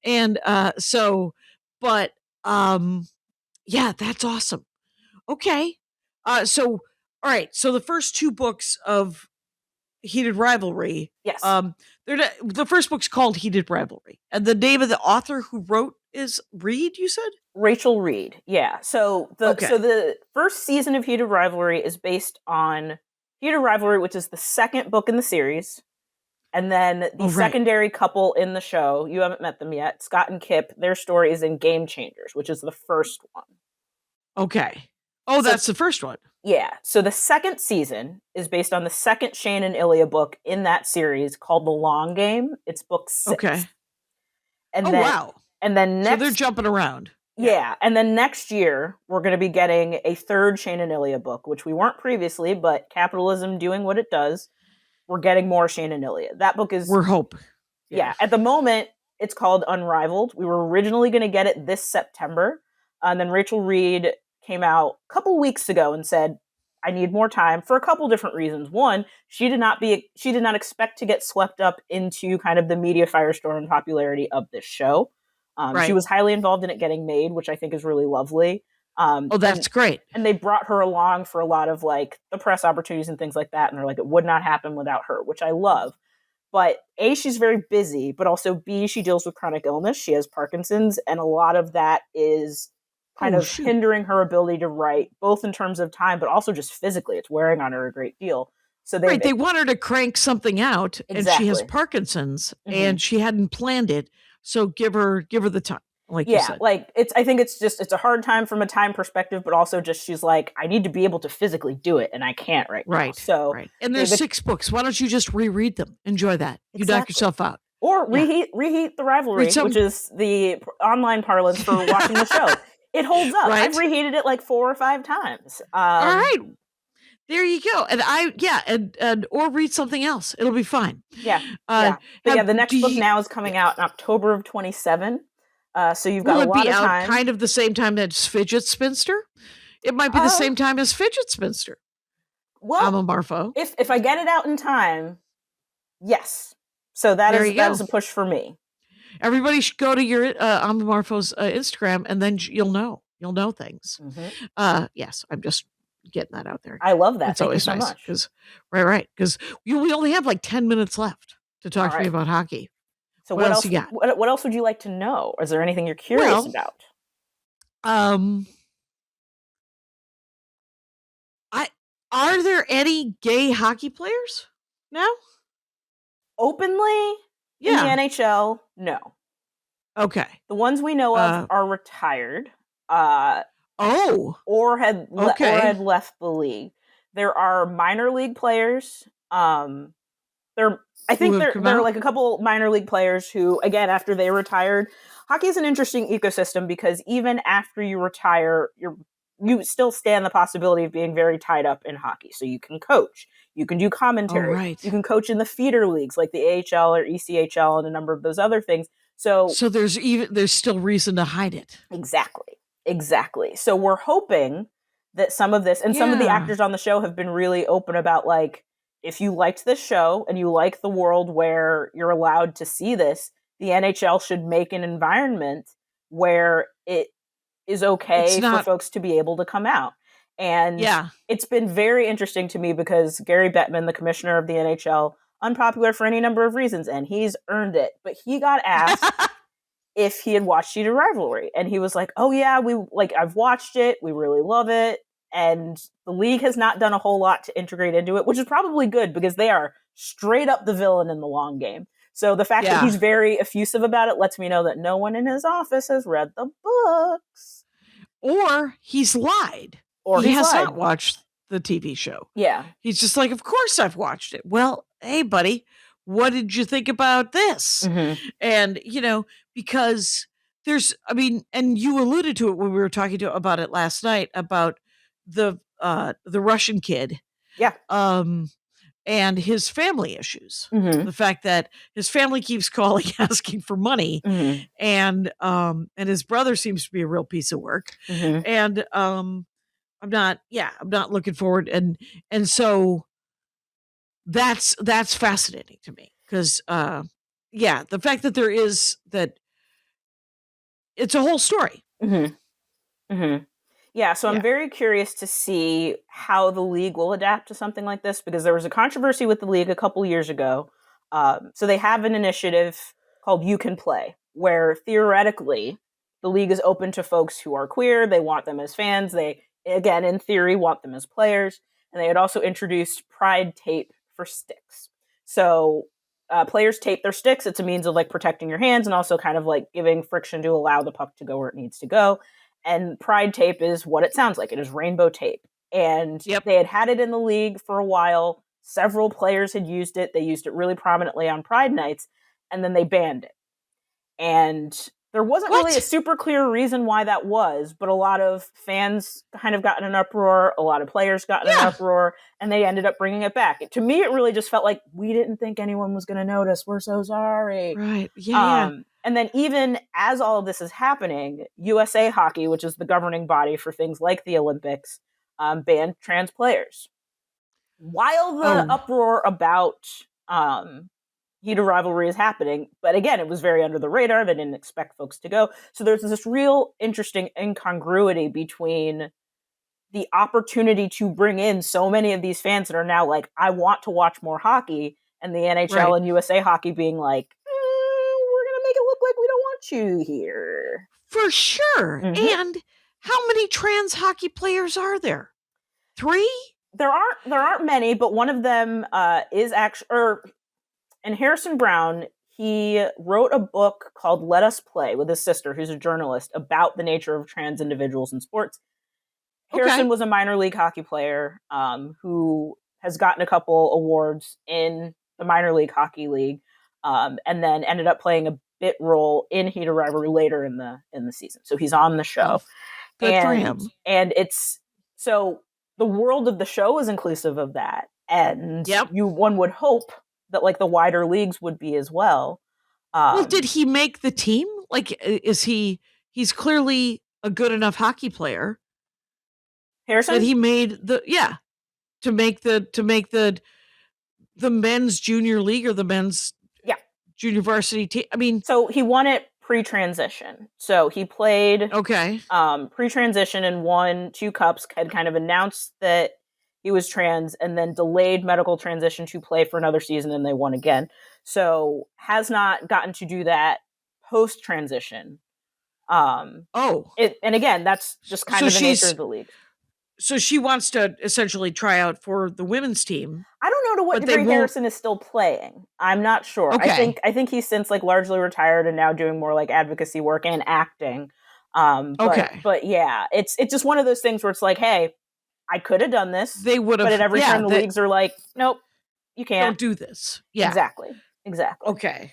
And that's awesome. Okay. So the first 2 books of Heated Rivalry. Yes. The first book's called Heated Rivalry. And the name of the author who wrote is Reed, you said? Rachel Reed. Yeah. So the first season of Heated Rivalry is based on Heated Rivalry, which is the second book in the series. And then the secondary couple in the show, you haven't met them yet, Scott and Kip, their story is in Game Changers, which is the first one. Okay. Oh, that's the first one. Yeah. So the second season is based on the second Shane and Ilya book in that series called The Long Game. It's book 6. Okay. And wow. And then next... So they're jumping around. Yeah. And then next year, we're going to be getting a third Shane and Ilya book, which we weren't previously, but capitalism doing what it does, we're getting more Shane and Ilya. That book is... We're hoping. Yeah. At the moment, it's called Unrivaled. We were originally going to get it this September. And then Rachel Reed came out a couple weeks ago and said, I need more time for a couple different reasons. One, she did not expect to get swept up into kind of the media firestorm and popularity of this show. She was highly involved in it getting made, which I think is really lovely. That's great. And they brought her along for a lot of like the press opportunities and things like that. And they're like, it would not happen without her, which I love. But A, she's very busy, but also B, she deals with chronic illness. She has Parkinson's, and a lot of that is kind of hindering her ability to write, both in terms of time, but also just physically. It's wearing on her a great deal. So they want her to crank something out, and she has Parkinson's, and she hadn't planned it. So give her the time. Like you said. Like I think it's a hard time from a time perspective, but also just she's like, I need to be able to physically do it, and I can't right now. So and there's 6 books. Why don't you just reread them? Enjoy that. You knock yourself out. Or reheat the rivalry, which is the online parlance for watching the show. It holds up. I've reheated it like 4 or 5 times. All right. There you go. And or read something else. It'll be fine. But the next book now is coming out in October of 2027. So you've got a lot of time. Kind of the same time as Fidget Spinster? It might be the same time as Fidget Spinster. Well, Amma Marfo. If I get it out in time, yes. So that is a push for me. Everybody should go to your Amma Marfo's Instagram, and then you'll know things. Mm-hmm. Yes, I'm just getting that out there. I love that. It's always nice because because we only have like 10 minutes left to talk to me about hockey. So what else you got? What else would you like to know? Is there anything you're curious about? Are there any gay hockey players now? Openly in the NHL, no. Okay. The ones we know of are retired. Or had left the league. There are minor league players. I think there are like a couple minor league players who, again, after they retired, hockey is an interesting ecosystem because even after you retire, you still stand the possibility of being very tied up in hockey. So you can coach, you can do commentary, you can coach in the feeder leagues like the AHL or ECHL and a number of those other things. So there's still reason to hide it. Exactly. So we're hoping that some of this, and some of the actors on the show have been really open about like, if you liked this show and you like the world where you're allowed to see this, the NHL should make an environment where it is okay for folks to be able to come out. And it's been very interesting to me because Gary Bettman, the commissioner of the NHL, unpopular for any number of reasons, and he's earned it. But he got asked if he had watched Heated Rivalry. And he was like, oh yeah, I've watched it. We really love it. And the league has not done a whole lot to integrate into it, which is probably good because they are straight up the villain in the long game. So the fact that he's very effusive about it lets me know that no one in his office has read the books. Or he's lied. Or he has not watched the TV show. Yeah. He's just like, of course I've watched it. Well, hey, buddy, what did you think about this? Mm-hmm. And, because and you alluded to it when we were talking about it last night about the Russian kid. Yeah. And his family issues. Mm-hmm. The fact that his family keeps calling, asking for money, mm-hmm. and his brother seems to be a real piece of work. Mm-hmm. And I'm not looking forward. And so that's fascinating to me because the fact that it's a whole story. Mm-hmm. Mm-hmm. Yeah, so I'm very curious to see how the league will adapt to something like this because there was a controversy with the league a couple years ago. So they have an initiative called You Can Play, where theoretically the league is open to folks who are queer. They want them as fans. They, again, in theory, want them as players. And they had also introduced Pride tape for sticks. So players tape their sticks. It's a means of like protecting your hands and also kind of like giving friction to allow the puck to go where it needs to go. And Pride tape is what it sounds like. It is rainbow tape. And they had it in the league for a while. Several players had used it. They used it really prominently on Pride nights. And then they banned it. And there wasn't really a super clear reason why that was. But a lot of fans kind of got in an uproar. A lot of players got in an uproar. And they ended up bringing it back. To me, it really just felt like we didn't think anyone was going to notice. We're so sorry. Right. Yeah. And then even as all of this is happening, USA Hockey, which is the governing body for things like the Olympics, banned trans players. While the uproar about Heated Rivalry is happening, but again, it was very under the radar. They didn't expect folks to go. So there's this real interesting incongruity between the opportunity to bring in so many of these fans that are now like, I want to watch more hockey, and the NHL and USA Hockey being like, we're going to make it look like we don't want you here. For sure. Mm-hmm. And how many trans hockey players are there? 3? There aren't many, but one of them is actually, and Harrison Brown, he wrote a book called Let Us Play with his sister, who's a journalist, about the nature of trans individuals in sports. Harrison was a minor league hockey player who has gotten a couple awards in the minor league hockey league, and then ended up playing a bit role in Heated Rivalry later in the season. So he's on the show. Good for him. And it's so the world of the show is inclusive of that, and one would hope that like the wider leagues would be as well. Well, did he make the team? Like, he's clearly a good enough hockey player. Harrison? That he made to make the men's junior league or the men's junior varsity team. I mean, so he won it pre-transition. So he played pre-transition and won 2 cups, had kind of announced that he was trans, and then delayed medical transition to play for another season, and they won again. So has not gotten to do that post-transition. And again, that's just kind of the nature of the league. So she wants to essentially try out for the women's team. I don't know to what degree Harrison is still playing. I'm not sure. Okay. I think he's since like largely retired and now doing more like advocacy work and acting. But yeah, it's just one of those things where it's like, hey, I could have done this. They would have. But at every time the leagues are like, nope, you can't. Don't do this. Yeah. Exactly. Okay.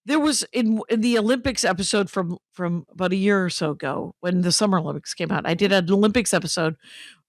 There was in the Olympics episode from about a year or so ago when the Summer Olympics came out, I did an Olympics episode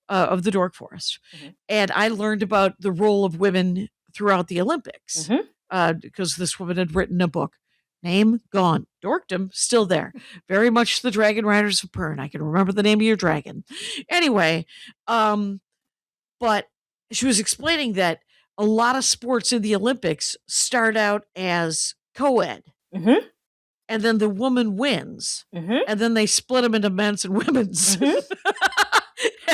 of the Dork Forest, and I learned about the role of women throughout the Olympics because this woman had written a book. Name gone. Dorkdom still there. Very much the Dragon Riders of Pern. I can remember the name of your dragon. Anyway, but she was explaining that a lot of sports in the Olympics start out as co-ed, and then the woman wins, and then they split them into men's and women's.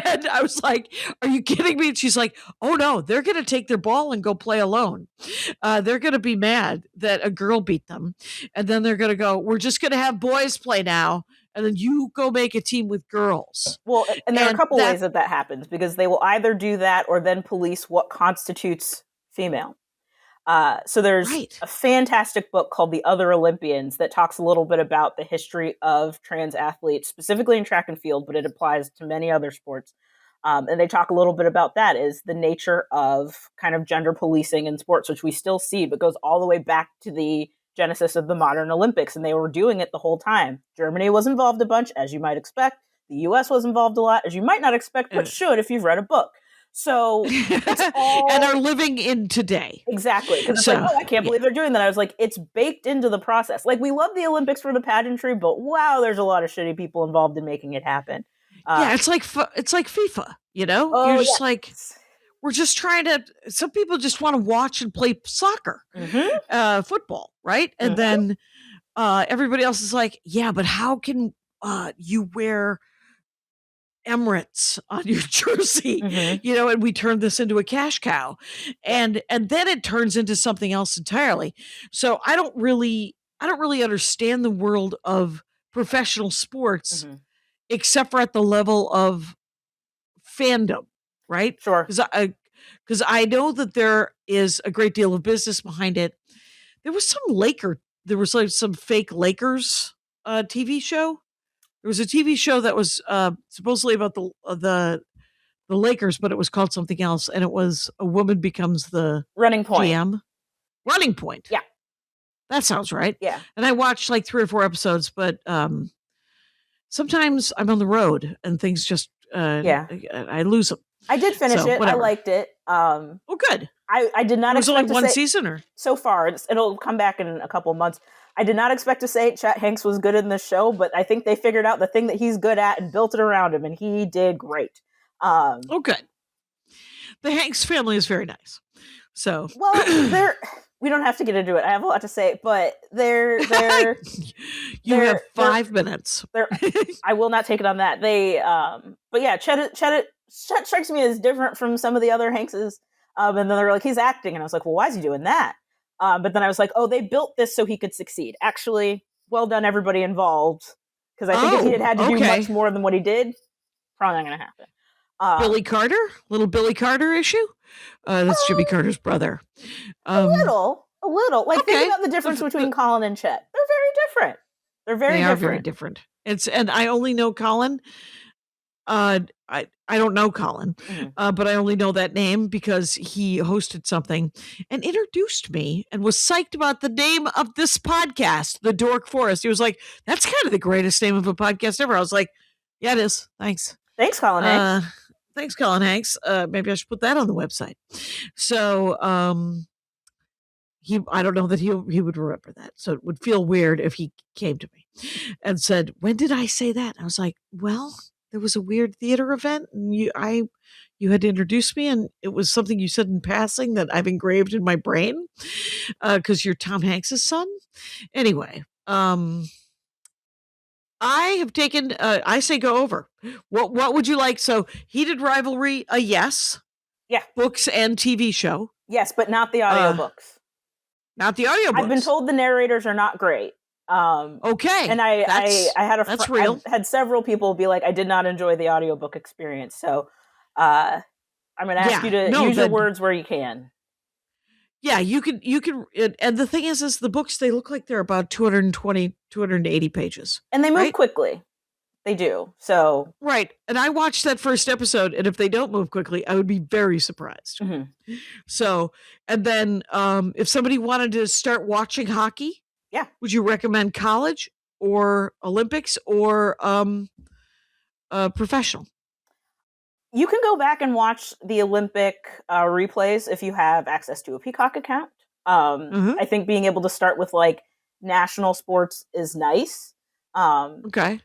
And I was like, are you kidding me? And she's like, oh no, they're going to take their ball and go play alone. They're going to be mad that a girl beat them. And then they're going to go, we're just going to have boys play now. And then you go make a team with girls. Well, and there are a couple ways that happens, because they will either do that or then police what constitutes female. So there's a fantastic book called The Other Olympians that talks a little bit about the history of trans athletes, specifically in track and field, but it applies to many other sports. And they talk a little bit about that, is the nature of kind of gender policing in sports, which we still see, but goes all the way back to the genesis of the modern Olympics. And they were doing it the whole time. Germany was involved a bunch, as you might expect. The US was involved a lot, as you might not expect, but should if you've read a book. So it's all... and are living in today. Exactly. Because it's like, I can't believe they're doing that. I was like, it's baked into the process. Like, we love the Olympics for the pageantry, but wow, there's a lot of shitty people involved in making it happen. It's like FIFA, you know? You're just like, we're just trying to, some people just want to watch and play soccer, football, right? And then everybody else is like, yeah, but how can you wear Emirates on your jersey, you know, and we turn this into a cash cow, and then it turns into something else entirely. So I don't really understand the world of professional sports, except for at the level of fandom, right? Sure. Because I know that there is a great deal of business behind it. There was like some fake Lakers TV show. There was a TV show that was supposedly about the Lakers, but it was called something else, and it was a woman becomes the Running Point. GM. Running Point. Yeah. That sounds right. Yeah. And I watched like 3 or 4 episodes, but sometimes I'm on the road and things just I lose them. I did finish it. Whatever. I liked it. Oh, good. I did not expect only to one say season, or so far. It'll come back in a couple of months. I did not expect to say Chet Hanks was good in this show, but I think they figured out the thing that he's good at and built it around him, and he did great. Good. The Hanks family is very nice. So, well, we don't have to get into it. I have a lot to say, but they're you have 5 minutes. I will not take it on that. But yeah, Chet strikes me as different from some of the other Hankses. And then they're like, he's acting, and I was like, well, why is he doing that? But then I was like, oh, they built this so he could succeed. Actually, well done, everybody involved. Because I think if he had to do much more than what he did, probably not going to happen. Billy Carter? Little Billy Carter issue? That's Jimmy Carter's brother. A little. Like, think about the difference between Colin and Chet. They're very different. They are very different. And I only know Colin. I don't know Colin, but I only know that name because he hosted something and introduced me and was psyched about the name of this podcast, The Dork Forest. He was like, that's kind of the greatest name of a podcast ever. I was like, yeah, it is. Thanks. Thanks, Colin Hanks. Thanks, Colin Hanks. Maybe I should put that on the website. So I don't know that he would remember that. So it would feel weird if he came to me and said, when did I say that? I was like, well, there was a weird theater event and you had to introduce me, and it was something you said in passing that I've engraved in my brain because you're Tom Hanks' son. Anyway, I have taken, I say go over. What would you like? So, Heated Rivalry, a yes. Yeah. Books and TV show. Yes, but not the audiobooks. Not the audiobooks. I've been told the narrators are not great. Okay. And I had that's real. I had several people be like, I did not enjoy the audiobook experience. So I'm going to ask you to use your words where you can. Yeah, you can, and the thing is the books, they look like they're about 220, 280 pages. And they move quickly. They do. So. Right. And I watched that first episode, and if they don't move quickly, I would be very surprised. Mm-hmm. So, and then if somebody wanted to start watching hockey, would you recommend college or Olympics or professional? You can go back and watch the Olympic replays if you have access to a Peacock account. I think being able to start with like national sports is nice. Okay.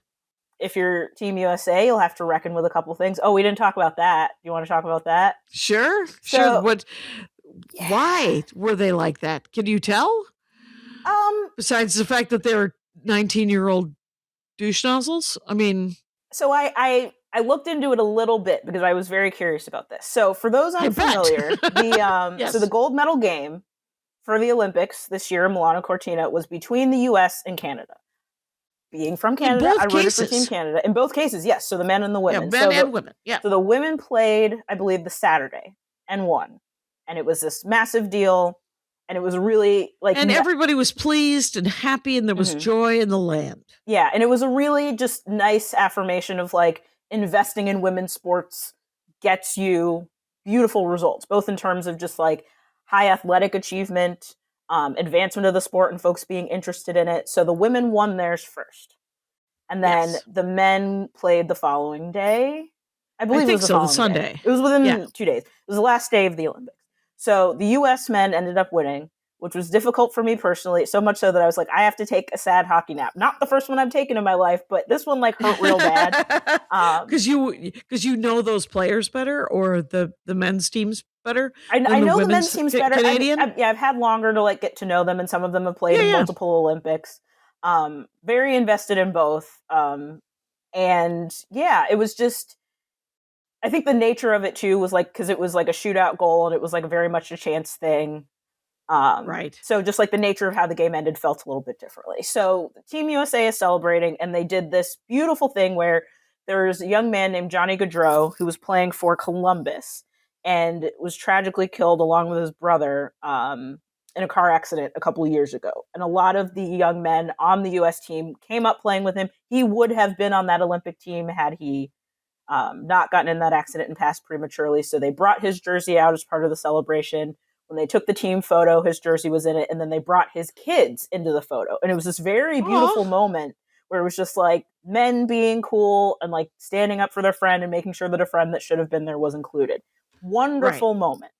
If you're Team USA, you'll have to reckon with a couple things. Oh, we didn't talk about that. You want to talk about that? Sure. Why were they like that? Can you tell? Besides the fact that they were 19-year-old douche nozzles? I mean... So I looked into it a little bit because I was very curious about this. So for those unfamiliar, so the gold medal game for the Olympics this year in Milano Cortina was between the U.S. and Canada. Being from Canada, I rooted for Team Canada. In both cases, yes. So the men and the women. Yeah, men and women. Yeah. So the women played, I believe, the Saturday and won. And it was this massive deal. And it was really like... And everybody was pleased and happy, and there was joy in the land. Yeah, and it was a really just nice affirmation of like investing in women's sports gets you beautiful results, both in terms of just like high athletic achievement, advancement of the sport and folks being interested in it. So the women won theirs first. And then the men played the following day. I believe it was the Sunday. It was within 2 days. It was the last day of the Olympics. So the U.S. men ended up winning, which was difficult for me personally, so much so that I was like, I have to take a sad hockey nap. Not the first one I've taken in my life, but this one like hurt real bad. Because you know those players better, or the men's teams better. I know the men's teams better. Canadian? I've had longer to like get to know them, and some of them have played in multiple Olympics. Very invested in both. And yeah, it was just... I think the nature of it too was like, because it was like a shootout goal and it was like very much a chance thing. Right. So just like the nature of how the game ended felt a little bit differently. So Team USA is celebrating, and they did this beautiful thing where there was a young man named Johnny Gaudreau who was playing for Columbus and was tragically killed along with his brother in a car accident a couple of years ago. And a lot of the young men on the U.S. team came up playing with him. He would have been on that Olympic team had he not gotten in that accident and passed prematurely. So they brought his jersey out as part of the celebration. When they took the team photo, his jersey was in it, and then they brought his kids into the photo. And it was this very beautiful moment where it was just like men being cool and like standing up for their friend and making sure that a friend that should have been there was included. Wonderful moment.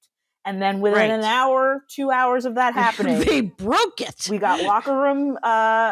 And then within an hour, 2 hours of that happening, they broke it. We got locker room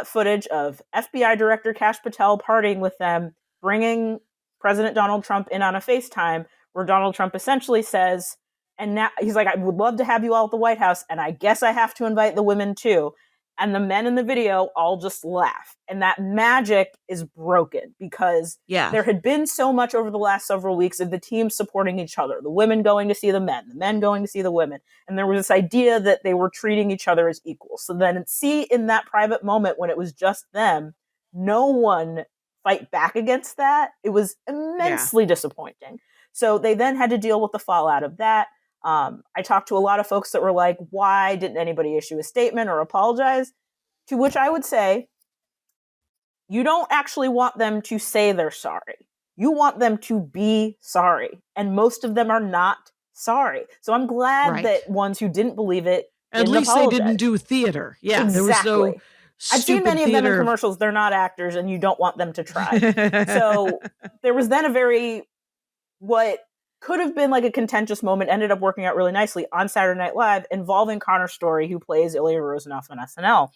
footage of FBI Director Kash Patel partying with them, bringing President Donald Trump in on a FaceTime, where Donald Trump essentially says, and now he's like, I would love to have you all at the White House, and I guess I have to invite the women too. And the men in the video all just laugh. And that magic is broken because there had been so much over the last several weeks of the teams supporting each other, the women going to see the men going to see the women. And there was this idea that they were treating each other as equals. So then in that private moment when it was just them, no one fight back against that. It was immensely disappointing. So they then had to deal with the fallout of that. I talked to a lot of folks that were like, why didn't anybody issue a statement or apologize? To which I would say, you don't actually want them to say they're sorry. You want them to be sorry. And most of them are not sorry. So I'm glad that ones who didn't believe it at least apologize. They didn't do theater. Yeah, exactly. There was no I've seen many of them in commercials. They're not actors and you don't want them to try. So there was then what could have been like a contentious moment, ended up working out really nicely on Saturday Night Live, involving Connor Story, who plays Ilya Rozanoff on SNL.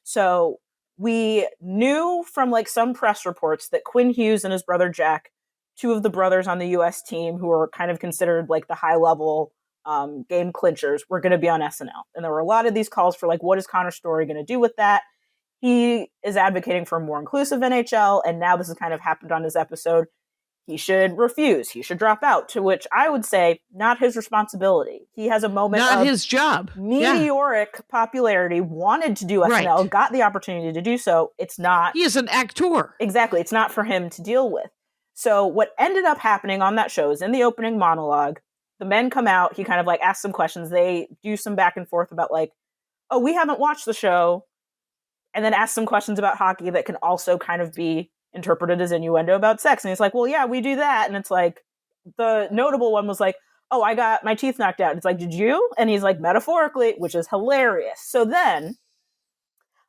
So we knew from like some press reports that Quinn Hughes and his brother Jack, two of the brothers on the U.S. team who are kind of considered like the high-level game clinchers, were going to be on SNL. And there were a lot of these calls for like, what is Connor Story going to do with that? He is advocating for a more inclusive NHL, and now this has kind of happened on his episode. He should refuse. He should drop out, to which I would say not his responsibility. He has a moment not of his job. Meteoric popularity, wanted to do SNL, got the opportunity to do so. It's not. He is an actor. Exactly. It's not for him to deal with. So what ended up happening on that show is in the opening monologue, the men come out. He kind of like asks some questions. They do some back and forth about like, oh, we haven't watched the show. And then ask some questions about hockey that can also kind of be interpreted as innuendo about sex. And he's like, well, yeah, we do that. And it's like, the notable one was like, oh, I got my teeth knocked out. It's like, did you? And he's like, metaphorically, which is hilarious. So then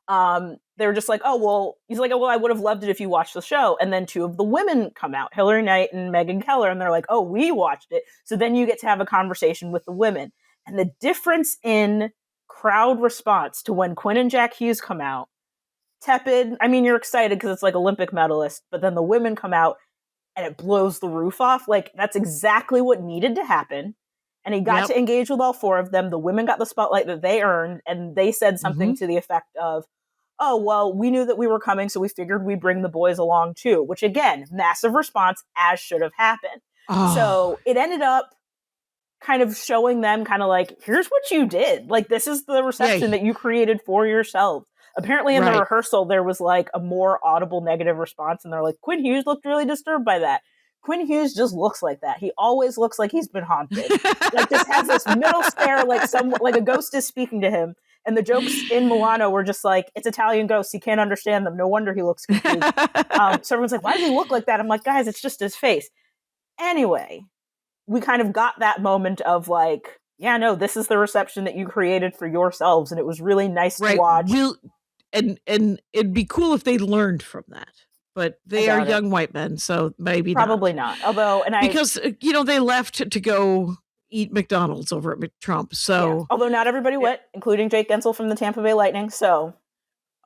they were just like, oh, well, he's like, oh, well, I would have loved it if you watched the show. And then two of the women come out, Hillary Knight and Megyn Keller. And they're like, oh, we watched it. So then you get to have a conversation with the women. And the difference in crowd response to when Quinn and Jack Hughes come out, tepid. I mean, you're excited because it's like Olympic medalist, but then the women come out and it blows the roof off. Like, that's exactly what needed to happen. And he got to engage with all four of them. The women got the spotlight that they earned, and they said something to the effect of, oh, well, we knew that we were coming, so we figured we'd bring the boys along too, which again, massive response, as should have happened. So it ended up kind of showing them kind of like, here's what you did. Like, this is the reception that you created for yourselves. Apparently in the rehearsal, there was like a more audible negative response. And they're like, Quinn Hughes looked really disturbed by that. Quinn Hughes just looks like that. He always looks like he's been haunted. Like, just has this middle stare, like a ghost is speaking to him. And the jokes in Milano were just like, it's Italian ghosts. He can't understand them. No wonder he looks confused. So everyone's like, why does he look like that? I'm like, guys, it's just his face. Anyway, we kind of got that moment of like, yeah, no, this is the reception that you created for yourselves. And it was really nice to watch. And it'd be cool if they learned from that, but they are young white men, so maybe probably not. Although, because they left to go eat McDonald's over at Trump. So, although not everybody went, including Jake Gensel from the Tampa Bay Lightning. So,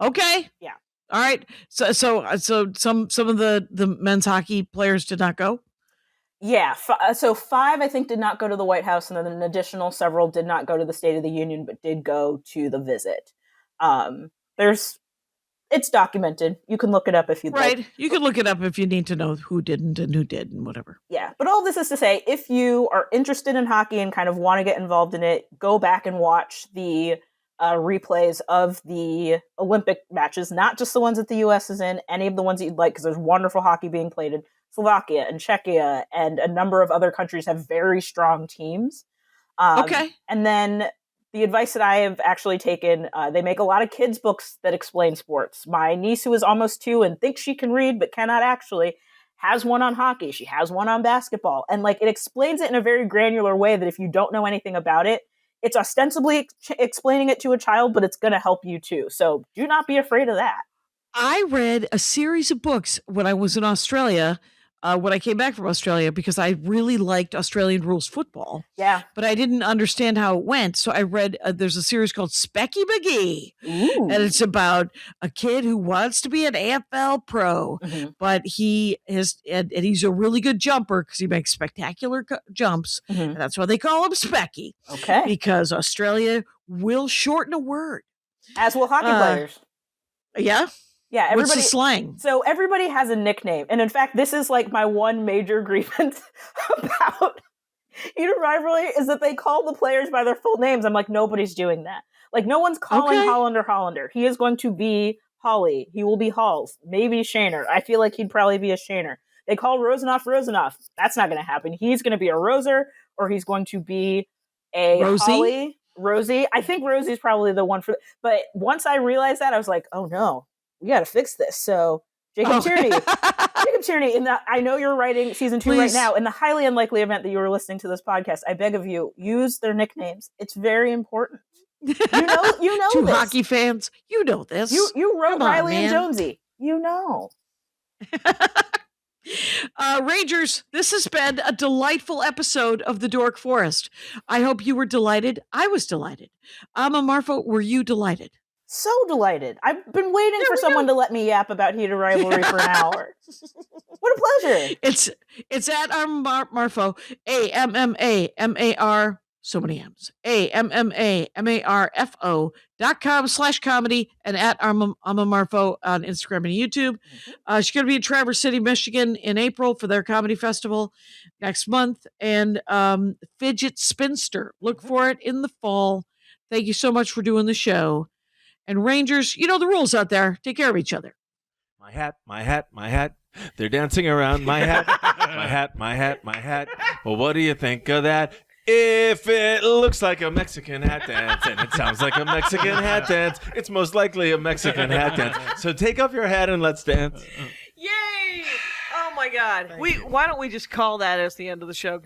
okay, yeah, all right. So some of the men's hockey players did not go. Yeah, so 5 I think did not go to the White House, and then an additional several did not go to the State of the Union, but did go to the visit. It's documented. You can look it up if you'd like. Right. You can look it up if you need to know who didn't and who did and whatever. Yeah. But all this is to say, if you are interested in hockey and kind of want to get involved in it, go back and watch the replays of the Olympic matches, not just the ones that the U.S. is in, any of the ones that you'd like, because there's wonderful hockey being played in Slovakia and Czechia, and a number of other countries have very strong teams. Okay. And then the advice that I have actually taken, they make a lot of kids' books that explain sports. My niece, who is almost 2 and thinks she can read but cannot actually, has one on hockey. She has one on basketball. And like, it explains it in a very granular way that if you don't know anything about it, it's ostensibly explaining it to a child, but it's going to help you too. So do not be afraid of that. I read a series of books when I was in Australia when I came back from Australia because I really liked Australian rules football. Yeah. But I didn't understand how it went. So I read, there's a series called Specky McGee. Ooh. And it's about a kid who wants to be an AFL pro, but he is, and he's a really good jumper because he makes spectacular jumps. And that's why they call him Specky. Okay. Because Australia will shorten a word. As will hockey players. Yeah. Yeah, everybody. What's the slang? So everybody has a nickname. And in fact, this is like my one major grievance about Heated Rivalry is that they call the players by their full names. I'm like, nobody's doing that. Like, no one's calling Hollander. He is going to be Holly. He will be Halls. Maybe Shaner. I feel like he'd probably be a Shaner. They call Rosenoff. That's not going to happen. He's going to be a Roser, or he's going to be a Rosie? Rosie. I think Rosie's probably the one for. But once I realized that, I was like, oh no. We got to fix this. So, Jacob Tierney, I know you're writing season 2 right now. In the highly unlikely event that you were listening to this podcast, I beg of you, use their nicknames. It's very important. You know Two this. hockey fans, you know this. You wrote Riley and Jonesy. You know. Rangers, this has been a delightful episode of the Dork Forest. I hope you were delighted. I was delighted. Amma Marfo, were you delighted? So delighted. I've been waiting for someone to let me yap about Heated Rivalry for an hour. What a pleasure. It's at Amma Marfo, AMMAMAR, so many M's, AMMAMARFO.com/comedy, and at Amma Marfo on Instagram and YouTube. She's going to be in Traverse City, Michigan in April for their comedy festival next month. And Fidget Spinster. Look for it in the fall. Thank you so much for doing the show. And Rangers, you know the rules out there. Take care of each other. My hat. They're dancing around my hat. My hat. Well, what do you think of that? If it looks like a Mexican hat dance and it sounds like a Mexican hat dance, it's most likely a Mexican hat dance. So take off your hat and let's dance. Yay! Oh my God. Why don't we just call that as the end of the show?